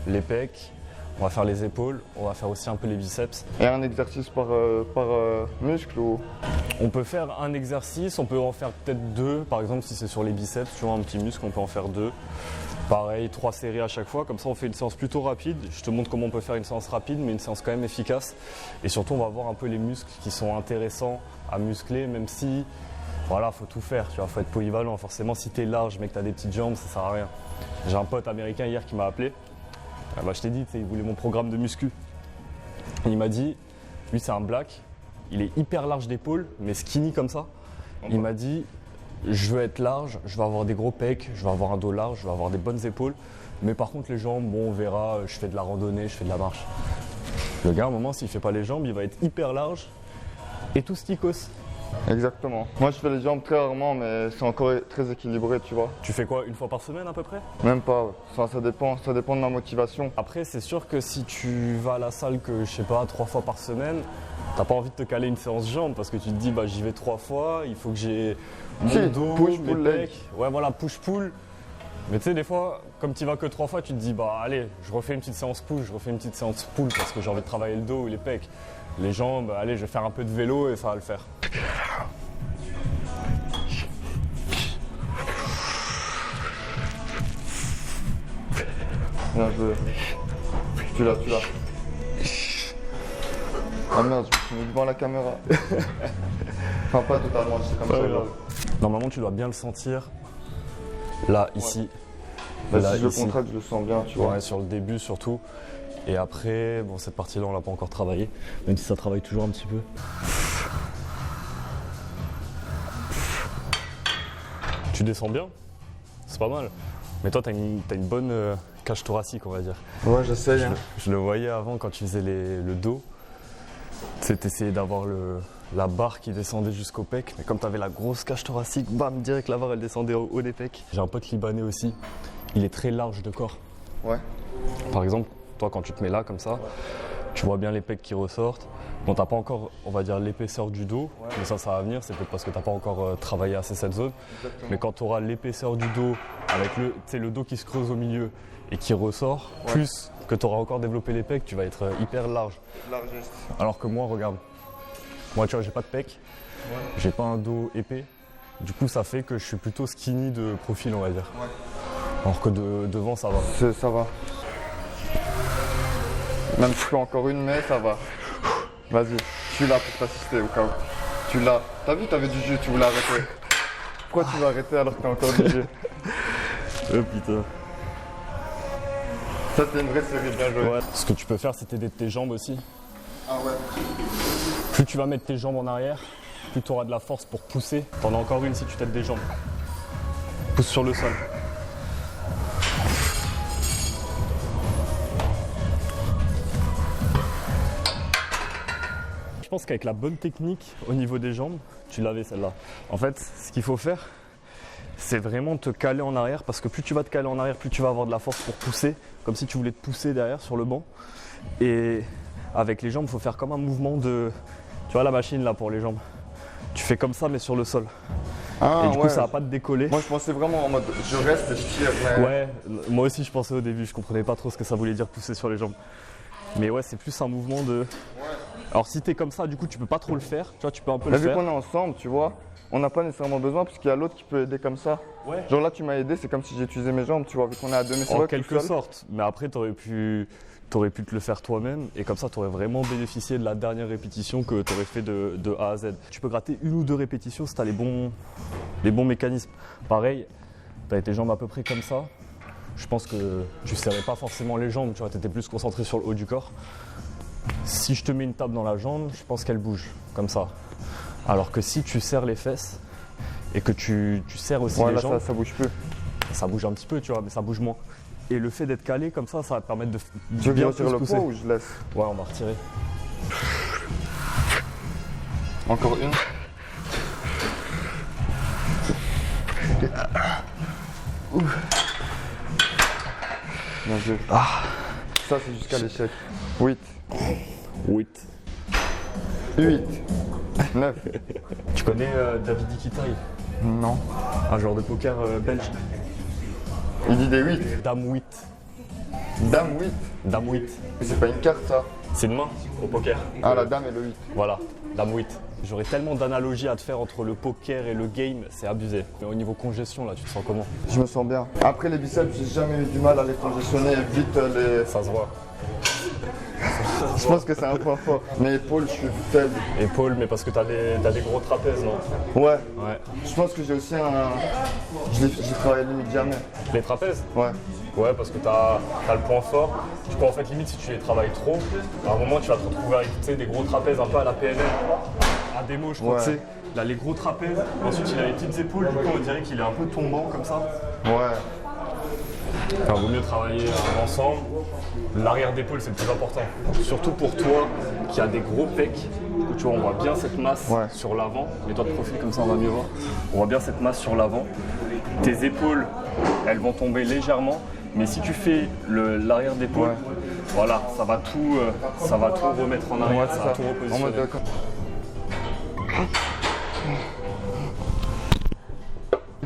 les pecs. On va faire les épaules. On va faire aussi un peu les biceps. Et un exercice par muscle ou? On peut faire un exercice, on peut en faire peut-être 2. Par exemple, si c'est sur les biceps, tu vois, un petit muscle, on peut en faire 2. Pareil, 3 séries à chaque fois. Comme ça, on fait une séance plutôt rapide. Je te montre comment on peut faire une séance rapide, mais une séance quand même efficace. Et surtout, on va voir un peu les muscles qui sont intéressants à muscler, même si Voilà, faut tout faire, tu vois, faut être polyvalent. Forcément, si t'es large mais que t'as des petites jambes, ça sert à rien. J'ai un pote américain hier qui m'a appelé. Je t'ai dit, il voulait mon programme de muscu. Et il m'a dit, lui c'est un black, il est hyper large d'épaule, mais skinny comme ça. Il m'a dit, je veux être large, je vais avoir des gros pecs, je vais avoir un dos large, je vais avoir des bonnes épaules. Mais par contre les jambes, bon on verra, je fais de la randonnée, je fais de la marche. Le gars, à un moment, s'il fait pas les jambes, il va être hyper large et tout sticos. Exactement. Moi je fais les jambes très rarement, mais c'est encore très équilibré, tu vois. Tu fais quoi, une fois par semaine à peu près? Même pas, enfin, ça dépend de ma motivation. Après, c'est sûr que si tu vas à la salle que, je sais pas, 3 fois par semaine, t'as pas envie de te caler une séance jambes parce que tu te dis, j'y vais 3 fois, il faut que j'ai mon dos, push, mes pull, pecs. Ouais, voilà, push-pull. Mais tu sais, des fois, comme tu vas que 3 fois, tu te dis, allez, je refais une petite séance push, je refais une petite séance pull parce que j'ai envie de travailler le dos ou les pecs. Les jambes, allez, je vais faire un peu de vélo et ça va le faire. Bien joué. Tu l'as. Ah merde, je me suis mis devant la caméra. Enfin, pas totalement, c'est comme ça. Normalement, tu dois bien le sentir. Là, ici. Là, si je le contracte, je le sens bien, tu vois. Ouais, sur le début surtout. Et après, bon, cette partie-là, on l'a pas encore travaillé, même si ça travaille toujours un petit peu. Tu descends bien, c'est pas mal. Mais toi, t'as une bonne cage thoracique, on va dire. Ouais, j'essaye. Je le voyais avant quand tu faisais le dos. Tu essayais d'avoir la barre qui descendait jusqu'au pec, mais comme tu avais la grosse cage thoracique, bam, direct la barre elle descendait au haut des pecs. J'ai un pote libanais aussi, il est très large de corps. Ouais. Par exemple, toi quand tu te mets là comme ça, tu vois bien les pecs qui ressortent. Bon, t'as pas encore, on va dire, l'épaisseur du dos, mais ça va venir, c'est peut-être parce que t'as pas encore travaillé assez cette zone. Exactement. Mais quand tu auras l'épaisseur du dos, avec le dos qui se creuse au milieu et qui ressort, plus que tu auras encore développé les pecs, tu vas être hyper large. Largeste. Alors que moi, regarde, moi tu vois, j'ai pas de pecs, j'ai pas un dos épais, du coup ça fait que je suis plutôt skinny de profil, on va dire. Ouais. Alors que devant ça va. Ça va. Même si je fais encore une, mais ça va. Vas-y, je suis là pour t'assister au cas où. Tu l'as. T'as vu, t'avais du jus, tu voulais arrêter. Pourquoi tu veux arrêter alors que t'as encore du jus? Oh putain. Ça c'est une vraie série, bien joué. Ouais. Ce que tu peux faire, c'est t'aider tes jambes aussi. Ah ouais. Plus tu vas mettre tes jambes en arrière, plus tu auras de la force pour pousser. T'en as encore une si tu t'aides des jambes. Pousse sur le sol. Je pense qu'avec la bonne technique au niveau des jambes, tu l'avais celle-là. En fait, ce qu'il faut faire, c'est vraiment te caler en arrière parce que plus tu vas te caler en arrière, plus tu vas avoir de la force pour pousser, comme si tu voulais te pousser derrière sur le banc. Et avec les jambes, il faut faire comme un mouvement de... Tu vois la machine là pour les jambes. Tu fais comme ça mais sur le sol. Ah, et du coup ça va pas te décoller. Moi je pensais vraiment en mode je reste et je tire. Mais... Ouais, moi aussi je pensais au début, je comprenais pas trop ce que ça voulait dire pousser sur les jambes. Mais ouais, c'est plus un mouvement de... Alors si t'es comme ça, du coup tu peux pas trop le faire, tu vois, tu peux un peu le vu faire. qu'on est ensemble, tu vois, on n'a pas nécessairement besoin parce qu'il y a l'autre qui peut aider comme ça. Ouais. Genre là tu m'as aidé, c'est comme si j'ai utilisé mes jambes, tu vois, vu qu'on est à demi En quelque sorte, mais après t'aurais pu te le faire toi-même et comme ça t'aurais vraiment bénéficié de la dernière répétition que t'aurais fait de A à Z. Tu peux gratter 1 ou 2 répétitions si t'as les bons mécanismes. Pareil, t'as tes jambes à peu près comme ça. Je pense que tu serrais pas forcément les jambes, tu vois, t'étais plus concentré sur le haut du corps. Si je te mets une table dans la jambe, je pense qu'elle bouge, comme ça. Alors que si tu serres les fesses et que tu serres aussi les jambes, ça bouge plus. Ça bouge un petit peu, tu vois, mais ça bouge moins. Et le fait d'être calé comme ça va te permettre de Tu veux bien retirer le pousser. poids ou je laisse? Ouais, on va retirer. Encore une. Bien joué. Ça c'est jusqu'à l'échec. 8. 8. 8. 9. Tu connais David Iquitaï, Non. un joueur de poker belge? Il dit des 8. Dame 8. Dame 8. Dame 8. Mais c'est pas une carte ça. C'est une main au poker. Ah la dame et le 8. Voilà, Dame 8. J'aurais tellement d'analogies à te faire entre le poker et le game, c'est abusé. Mais au niveau congestion, là, tu te sens comment? Je me sens bien. Après les biceps, j'ai jamais eu du mal à les congestionner vite les. Ça se voit. Je pense que c'est un point fort. Mais épaule, je suis faible. Épaule, mais parce que t'as des gros trapèzes, non? Ouais. Ouais. Je pense que j'ai aussi un. J'ai travaillé limite jamais. Les trapèzes? Ouais. Ouais, parce que t'as le point fort. Du coup, en fait, limite, si tu les travailles trop, à un moment, tu vas te retrouver avec des gros trapèzes un peu à la PNL. À démo, je crois Ouais. que c'est. Il a les gros trapèzes, ensuite il a les petites épaules, du coup on dirait qu'il est un peu tombant comme ça. Ouais. Enfin, vaut mieux travailler ensemble. L'arrière d'épaule c'est le plus important. Surtout pour toi qui a des gros pecs. Tu vois, on voit bien cette masse sur l'avant. Mets-toi de profil comme ça, on va mieux voir. On voit bien cette masse sur l'avant. Tes épaules, elles vont tomber légèrement. Mais si tu fais l'arrière d'épaule, voilà, ça va tout remettre en arrière, ça va tout repositionner.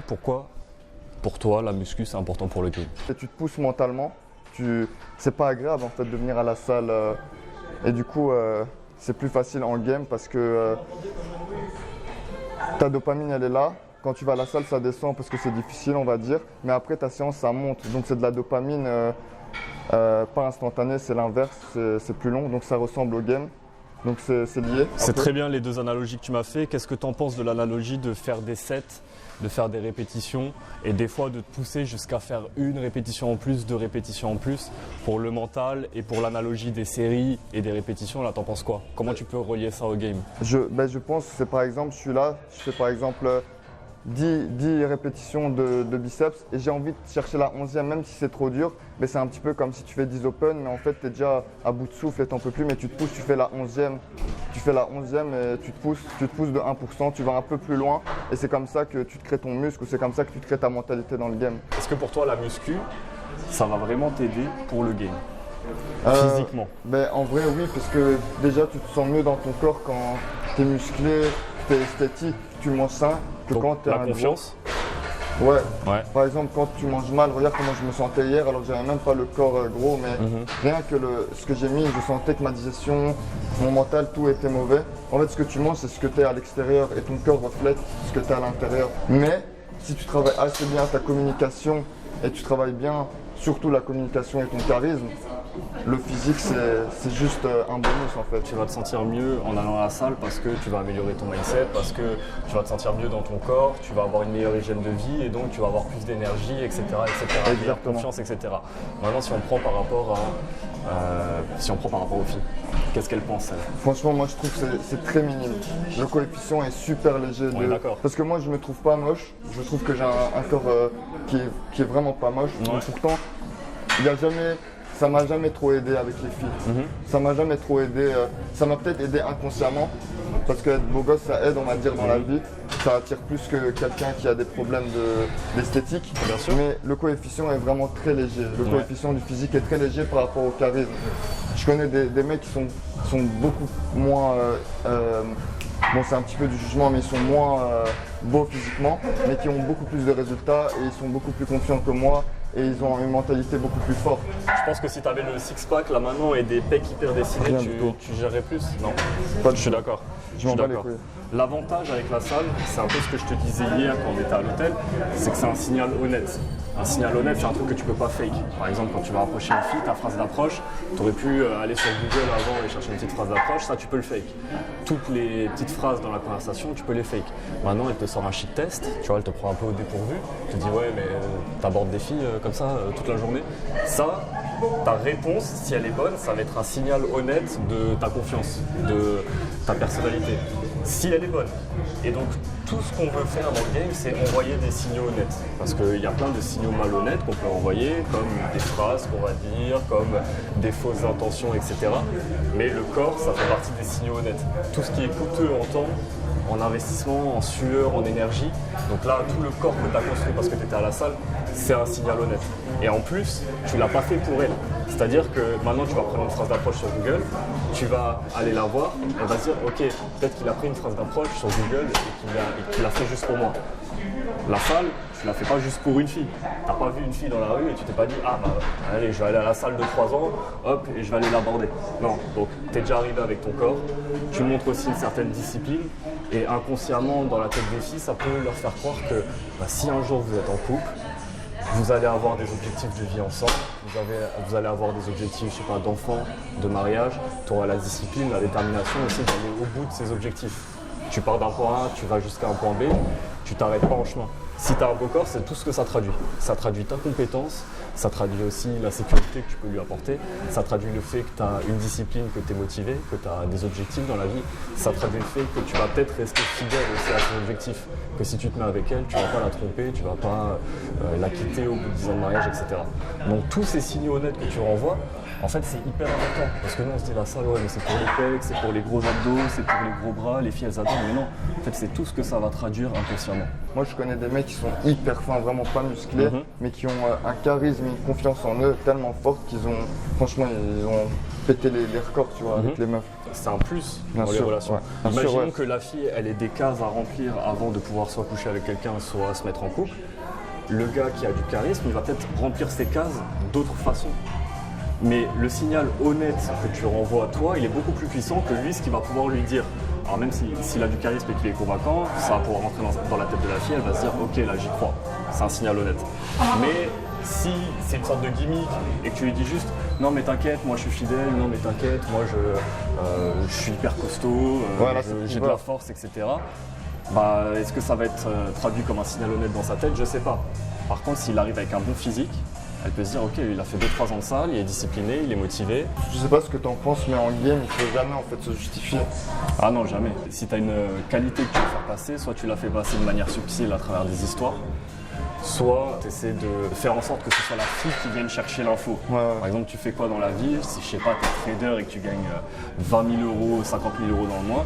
Pourquoi, pour toi, la muscu, c'est important pour le game? Et tu te pousses mentalement. C'est pas agréable en fait de venir à la salle. Et du coup, c'est plus facile en game parce que ta dopamine, elle est là. Quand tu vas à la salle, ça descend parce que c'est difficile, on va dire. Mais après, ta séance, ça monte. Donc, c'est de la dopamine pas instantanée, c'est l'inverse. C'est plus long, donc ça ressemble au game. Donc, c'est lié. C'est très bien les deux analogies que tu m'as fait. Qu'est-ce que tu en penses de l'analogie de faire des sets, de faire des répétitions et des fois de te pousser jusqu'à faire une répétition en plus, 2 répétitions en plus pour le mental et pour l'analogie des séries et des répétitions? Là, t'en penses quoi? Comment tu peux relier ça au game? Je pense que c'est par exemple, je suis là, je fais par exemple 10 répétitions de biceps et j'ai envie de chercher la 11e, même si c'est trop dur. Mais c'est un petit peu comme si tu fais 10 open, mais en fait tu es déjà à bout de souffle et t'en peux plus, mais tu te pousses, tu fais la 11e. Tu fais la 11e et tu te pousses de 1%, tu vas un peu plus loin et c'est comme ça que tu te crées ton muscle ou c'est comme ça que tu te crées ta mentalité dans le game. Est-ce que pour toi la muscu, ça va vraiment t'aider pour le game? Physiquement? En vrai oui, parce que déjà tu te sens mieux dans ton corps quand tu es musclé, tu es esthétique, tu manges sain, que donc, quand tu es la confiance? Ouais. Par exemple, quand tu manges mal, regarde comment je me sentais hier, alors que j'avais même pas le corps gros, mais rien que ce que j'ai mis, je sentais que ma digestion, mon mental, tout était mauvais. En fait, ce que tu manges, c'est ce que tu es à l'extérieur et ton corps reflète ce que tu es à l'intérieur. Mais si tu travailles assez bien ta communication et tu travailles bien surtout la communication et ton charisme, le physique c'est juste un bonus en fait. Tu vas te sentir mieux en allant à la salle parce que tu vas améliorer ton mindset, parce que tu vas te sentir mieux dans ton corps, tu vas avoir une meilleure hygiène de vie et donc tu vas avoir plus d'énergie, etc. meilleure confiance, etc. Maintenant, si on prend par rapport aux filles, qu'est-ce qu'elles pensent elles? Franchement, moi je trouve que c'est très minime. Le coefficient est super léger. Parce que moi je me trouve pas moche, je trouve que j'ai un corps qui est vraiment pas moche. Mais pourtant, ça m'a jamais trop aidé avec les filles. Ça m'a jamais trop aidé. Ça m'a peut-être aidé inconsciemment. Parce qu'être beau gosse, ça aide, on va dire, dans la vie. Ça attire plus que quelqu'un qui a des problèmes d'esthétique. Bien sûr. Mais le coefficient est vraiment très léger. Le coefficient du physique est très léger par rapport au charisme. Je connais des mecs qui sont beaucoup moins... bon, c'est un petit peu du jugement, mais ils sont moins beaux physiquement, mais qui ont beaucoup plus de résultats et ils sont beaucoup plus confiants que moi. Et ils ont une mentalité beaucoup plus forte. Je pense que si tu avais le six-pack là maintenant et des pecs hyper dessinés, tu gérerais plus? Non, je suis d'accord. Je m'en bats les couilles. L'avantage avec la salle, c'est un peu ce que je te disais hier quand on était à l'hôtel, c'est que c'est un signal honnête. Un signal honnête, c'est un truc que tu peux pas fake. Par exemple, quand tu vas approcher une fille, ta phrase d'approche, tu aurais pu aller sur Google avant et chercher une petite phrase d'approche, ça tu peux le fake. Toutes les petites phrases dans la conversation, tu peux les fake. Maintenant, elle te sort un shit test, tu vois, elle te prend un peu au dépourvu, tu te dis ouais, mais t'abordes des filles comme ça toute la journée. Ça, ta réponse, si elle est bonne, ça va être un signal honnête de ta confiance, de ta personnalité. Si elle est bonne. Et donc, tout ce qu'on veut faire dans le game, c'est envoyer des signaux honnêtes. Parce qu'il y a plein de signaux malhonnêtes qu'on peut envoyer, comme des phrases qu'on va dire, comme des fausses intentions, etc. Mais le corps, ça fait partie des signaux honnêtes. Tout ce qui est coûteux en temps, en investissement, en sueur, en énergie. Donc là, tout le corps que tu as construit parce que tu étais à la salle, c'est un signal honnête. Et en plus, tu ne l'as pas fait pour elle. C'est-à-dire que maintenant, tu vas prendre une phrase d'approche sur Google, tu vas aller la voir, elle va se dire « Ok, peut-être qu'il a pris une phrase d'approche sur Google et qu'il l'a fait juste pour moi. » La salle, tu la fais pas juste pour une fille. Tu n'as pas vu une fille dans la rue et tu t'es pas dit « Ah bah allez, je vais aller à la salle de 3 ans, hop, et je vais aller l'aborder. » Non, donc tu es déjà arrivé avec ton corps, tu montres aussi une certaine discipline et inconsciemment, dans la tête des filles, ça peut leur faire croire que si un jour vous êtes en couple, Vous allez avoir des objectifs de vie ensemble, vous allez avoir des objectifs, je sais pas, d'enfant, de mariage. Tu auras la discipline, la détermination aussi d'aller au bout de ces objectifs. Tu pars d'un point A, tu vas jusqu'à un point B, tu t'arrêtes pas en chemin. Si tu as un beau corps, c'est tout ce que ça traduit. Ça traduit ta compétence, ça traduit aussi la sécurité que tu peux lui apporter, ça traduit le fait que tu as une discipline, que tu es motivé, que tu as des objectifs dans la vie, ça traduit le fait que tu vas peut-être rester fidèle aussi à ton objectif, que si tu te mets avec elle, tu ne vas pas la tromper, tu ne vas pas la quitter au bout de 10 ans de mariage, etc. Donc tous ces signaux honnêtes que tu renvoies, en fait, c'est hyper important. Parce que nous, on se dit la salle, ouais, mais c'est pour les pecs, c'est pour les gros abdos, c'est pour les gros bras, les filles, elles attendent. Mais non, en fait, c'est tout ce que ça va traduire inconsciemment. Moi, je connais des mecs qui sont hyper fins, vraiment pas musclés, mais qui ont un charisme, une confiance en eux tellement forte qu'ils ont, franchement, ils ont pété les records, tu vois, avec les meufs. C'est un plus Bien dans sûr, les relations. ouais. Imaginons que la fille, elle ait des cases à remplir avant de pouvoir soit coucher avec quelqu'un, soit se mettre en couple. Le gars qui a du charisme, il va peut-être remplir ses cases d'autres façons. Mais le signal honnête que tu renvoies à toi, il est beaucoup plus puissant que lui, ce qu'il va pouvoir lui dire. Alors même s'il a du charisme et qu'il est convaincant, ça va pouvoir rentrer dans la tête de la fille, elle va se dire « Ok, là j'y crois ». C'est un signal honnête. Mais si c'est une sorte de gimmick et que tu lui dis juste « Non mais t'inquiète, moi je suis fidèle, non mais t'inquiète, moi je suis hyper costaud, Voilà, j'ai de la force, etc. » Bah, est-ce que ça va être traduit comme un signal honnête dans sa tête? Je sais pas. Par contre, s'il arrive avec un bon physique, elle peut se dire, ok, il a fait 2-3 ans de salle, il est discipliné, il est motivé. Je sais pas ce que t'en penses, mais en game, il faut jamais en fait se justifier. Ah non, jamais. Si tu as une qualité que tu veux faire passer, soit tu la fais passer de manière subtile à travers des histoires, soit tu essaies de faire en sorte que ce soit la fille qui vienne chercher l'info. Ouais. Par exemple, tu fais quoi dans la vie? Si je sais pas, tu es trader et que tu gagnes 20 000 euros, 50 000 euros dans le mois,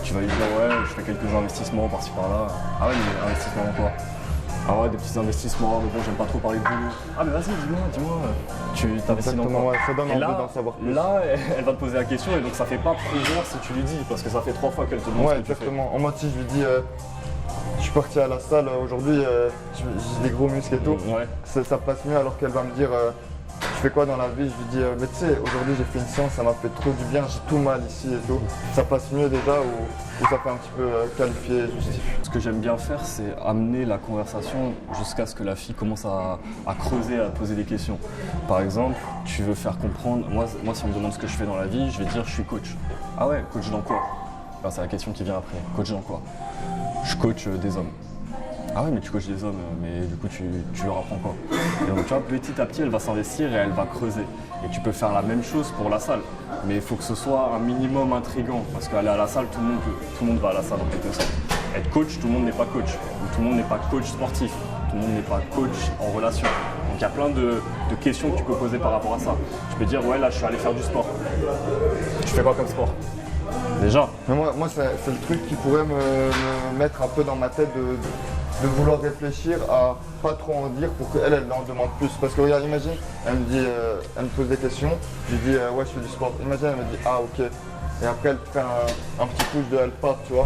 tu vas lui dire, ouais, je fais quelques investissements par-ci par-là. Ah ouais, mais investissements en quoi? Ah ouais, des petits investissements, mais bon, j'aime pas trop parler de boulot. Ah mais vas-y, dis-moi, tu t'investis dans quoi? Ouais, ça donne envie là, d'en savoir plus. Là, elle va te poser la question et donc ça fait pas plaisir si tu lui dis, parce que ça fait 3 fois qu'elle te demande Ouais, ce que tu fais. exactement. En mode, si je lui dis, je suis parti à la salle aujourd'hui, j'ai des gros muscles et tout, Ouais. ça passe mieux alors qu'elle va me dire, tu fais quoi dans la vie? Je lui dis, mais tu sais, aujourd'hui j'ai fait une séance, ça m'a fait trop du bien, j'ai tout mal ici et tout. Ça passe mieux déjà ou ça fait un petit peu qualifié, justifié. Ce que j'aime bien faire, c'est amener la conversation jusqu'à ce que la fille commence à creuser, à poser des questions. Par exemple, tu veux faire comprendre, moi si on me demande ce que je fais dans la vie, je vais dire je suis coach. Ah ouais, coach dans quoi? Enfin, c'est la question qui vient après, coach dans quoi? Je coach des hommes. Ah ouais, mais tu coaches des hommes, mais du coup tu leur apprends quoi? Et donc tu vois, petit à petit elle va s'investir et elle va creuser. Et tu peux faire la même chose pour la salle. Mais il faut que ce soit un minimum intriguant, parce qu'aller à la salle, tout le monde va à la salle en quelque sorte. Être coach, tout le monde n'est pas coach. Ou tout le monde n'est pas coach sportif. Tout le monde n'est pas coach en relation. Donc il y a plein de questions que tu peux poser par rapport à ça. Tu peux dire, ouais là je suis allé faire du sport. Tu fais quoi comme sport? Déjà. Mais moi c'est le truc qui pourrait me mettre un peu dans ma tête de vouloir réfléchir à pas trop en dire pour qu'elle en demande plus. Parce que regarde, imagine, elle me dit, elle me pose des questions, je lui dis ouais je fais du sport. Imagine, elle me dit ah ok. Et après elle fait un petit push de elle part, tu vois.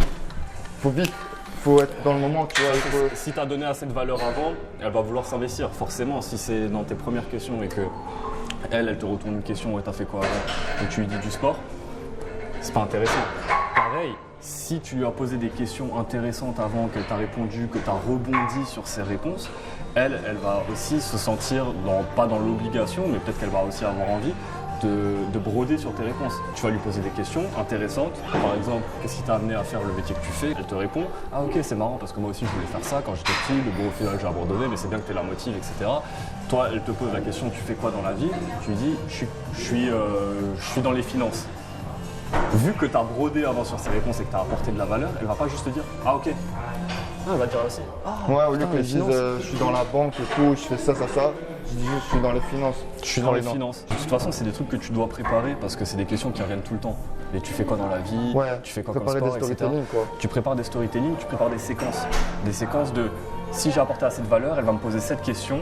Faut vite, faut être dans le moment, tu vois. Si tu as donné assez de valeur avant, elle va vouloir s'investir. Forcément, si c'est dans tes premières questions et que elle te retourne une question, ouais t'as fait quoi avant, et tu lui dis du sport, c'est pas intéressant. Pareil, si tu lui as posé des questions intéressantes avant, qu'elle t'a répondu, que tu as rebondi sur ses réponses, elle va aussi se sentir, pas dans l'obligation, mais peut-être qu'elle va aussi avoir envie de broder sur tes réponses. Tu vas lui poser des questions intéressantes, par exemple, qu'est-ce qui t'a amené à faire le métier que tu fais? Elle te répond, ah ok c'est marrant parce que moi aussi je voulais faire ça quand j'étais petit, bon au final j'ai abandonné, mais c'est bien que tu la motives, etc. Toi, elle te pose la question, tu fais quoi dans la vie? Tu lui dis, je suis dans les finances. Vu que tu as brodé avant sur ses réponses et que tu as apporté de la valeur, elle va pas juste te dire ah ok. Ah, elle va dire aussi. Ah, ouais, au lieu que je dise je suis dans la banque et tout, je fais ça, je dis juste je suis dans les finances. Je suis dans les finances. De toute façon, c'est des trucs que tu dois préparer parce que c'est des questions qui reviennent tout le temps. Et tu fais quoi dans la vie? Ouais, tu fais quoi comme préparer sport, des storytelling, etc. quoi. Tu prépares des storytelling, tu prépares des séquences. Des séquences de si j'ai apporté assez de valeur, elle va me poser cette question.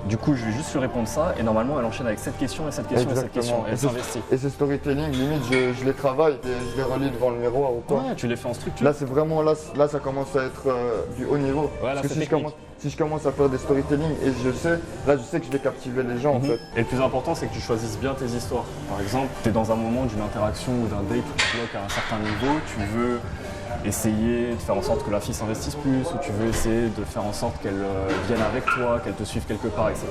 Du coup, je vais juste lui répondre ça et normalement, elle enchaîne avec cette question et cette question et cette question. Elle s'investit. Et ces storytelling, limite, je les travaille et je les relis devant le miroir ou quoi. Ouais, tu les fais en structure. Là, c'est vraiment, là, ça commence à être du haut niveau. Ouais, là, parce que c'est si je commence à faire des storytelling et je sais que je vais captiver les gens en fait. Et le plus important, c'est que tu choisisses bien tes histoires. Par exemple, tu es dans un moment d'une interaction ou d'un date où tu bloques à un certain niveau, tu veux essayer de faire en sorte que la fille s'investisse plus, ou tu veux essayer de faire en sorte qu'elle vienne avec toi, qu'elle te suive quelque part, etc.,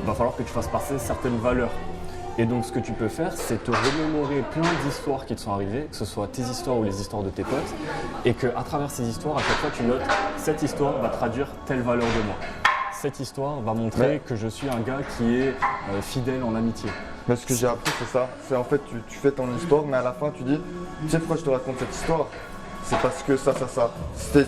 va falloir que tu fasses passer certaines valeurs. Et donc ce que tu peux faire, c'est te remémorer plein d'histoires qui te sont arrivées, que ce soit tes histoires ou les histoires de tes potes, et qu'à travers ces histoires, à chaque fois tu notes « cette histoire va traduire telle valeur de moi ». Cette histoire va montrer que je suis un gars qui est fidèle en amitié. Mais ce que j'ai appris, c'est ça. C'est en fait, tu fais ton histoire, mais à la fin, tu dis, tu sais pourquoi je te raconte cette histoire? C'est parce que ça.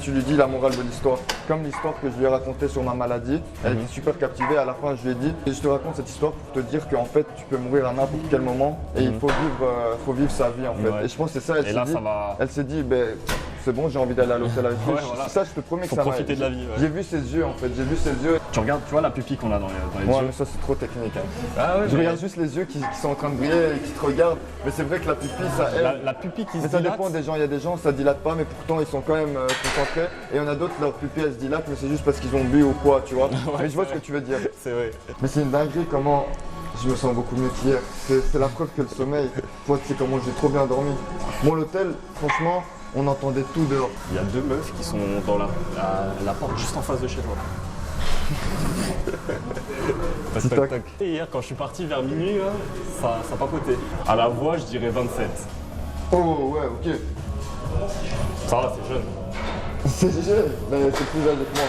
Tu lui dis la morale de l'histoire. Comme l'histoire que je lui ai racontée sur ma maladie, elle était super captivée. À la fin, je lui ai dit, je te raconte cette histoire pour te dire qu'en fait, tu peux mourir à n'importe quel moment et il faut vivre sa vie en fait. Ouais. Et je pense que c'est ça. Elle s'est dit, c'est bon, j'ai envie d'aller à l'hôtel avec lui. Voilà. Ça, je te promets Faut que ça m'a. profiter de la vie. Ouais. J'ai vu ses yeux en fait. J'ai vu ses yeux. Tu regardes, tu vois la pupille qu'on a dans les Ouais, yeux. mais ça c'est trop technique. Hein. Ah ouais, Je regarde juste les yeux qui sont en train de briller et qui te regardent. Mais c'est vrai que la pupille, ça aide. La pupille qui Mais se ça dilate. dépend des gens. Il y a des gens, ça dilate pas, mais pourtant ils sont quand même concentrés. Et il y en a d'autres, leur pupille elle se dilate, mais c'est juste parce qu'ils ont bu ou quoi, tu vois. Mais je vois ce que tu veux dire. C'est vrai. Mais c'est une dinguerie comment je me sens beaucoup mieux qu'hier. C'est la preuve que le sommeil, toi tu sais comment j'ai trop bien dormi. Bon, l'hôtel, franchement, on entendait tout dehors. Il y a deux meufs qui sont dans la porte juste en face de chez toi. Tac, tac, tac. Et hier, quand je suis parti vers minuit, là, ça papotait. À la voix, je dirais 27. Oh ouais, ok. Ça va, c'est jeune. C'est jeune, mais c'est plus âgé que moi.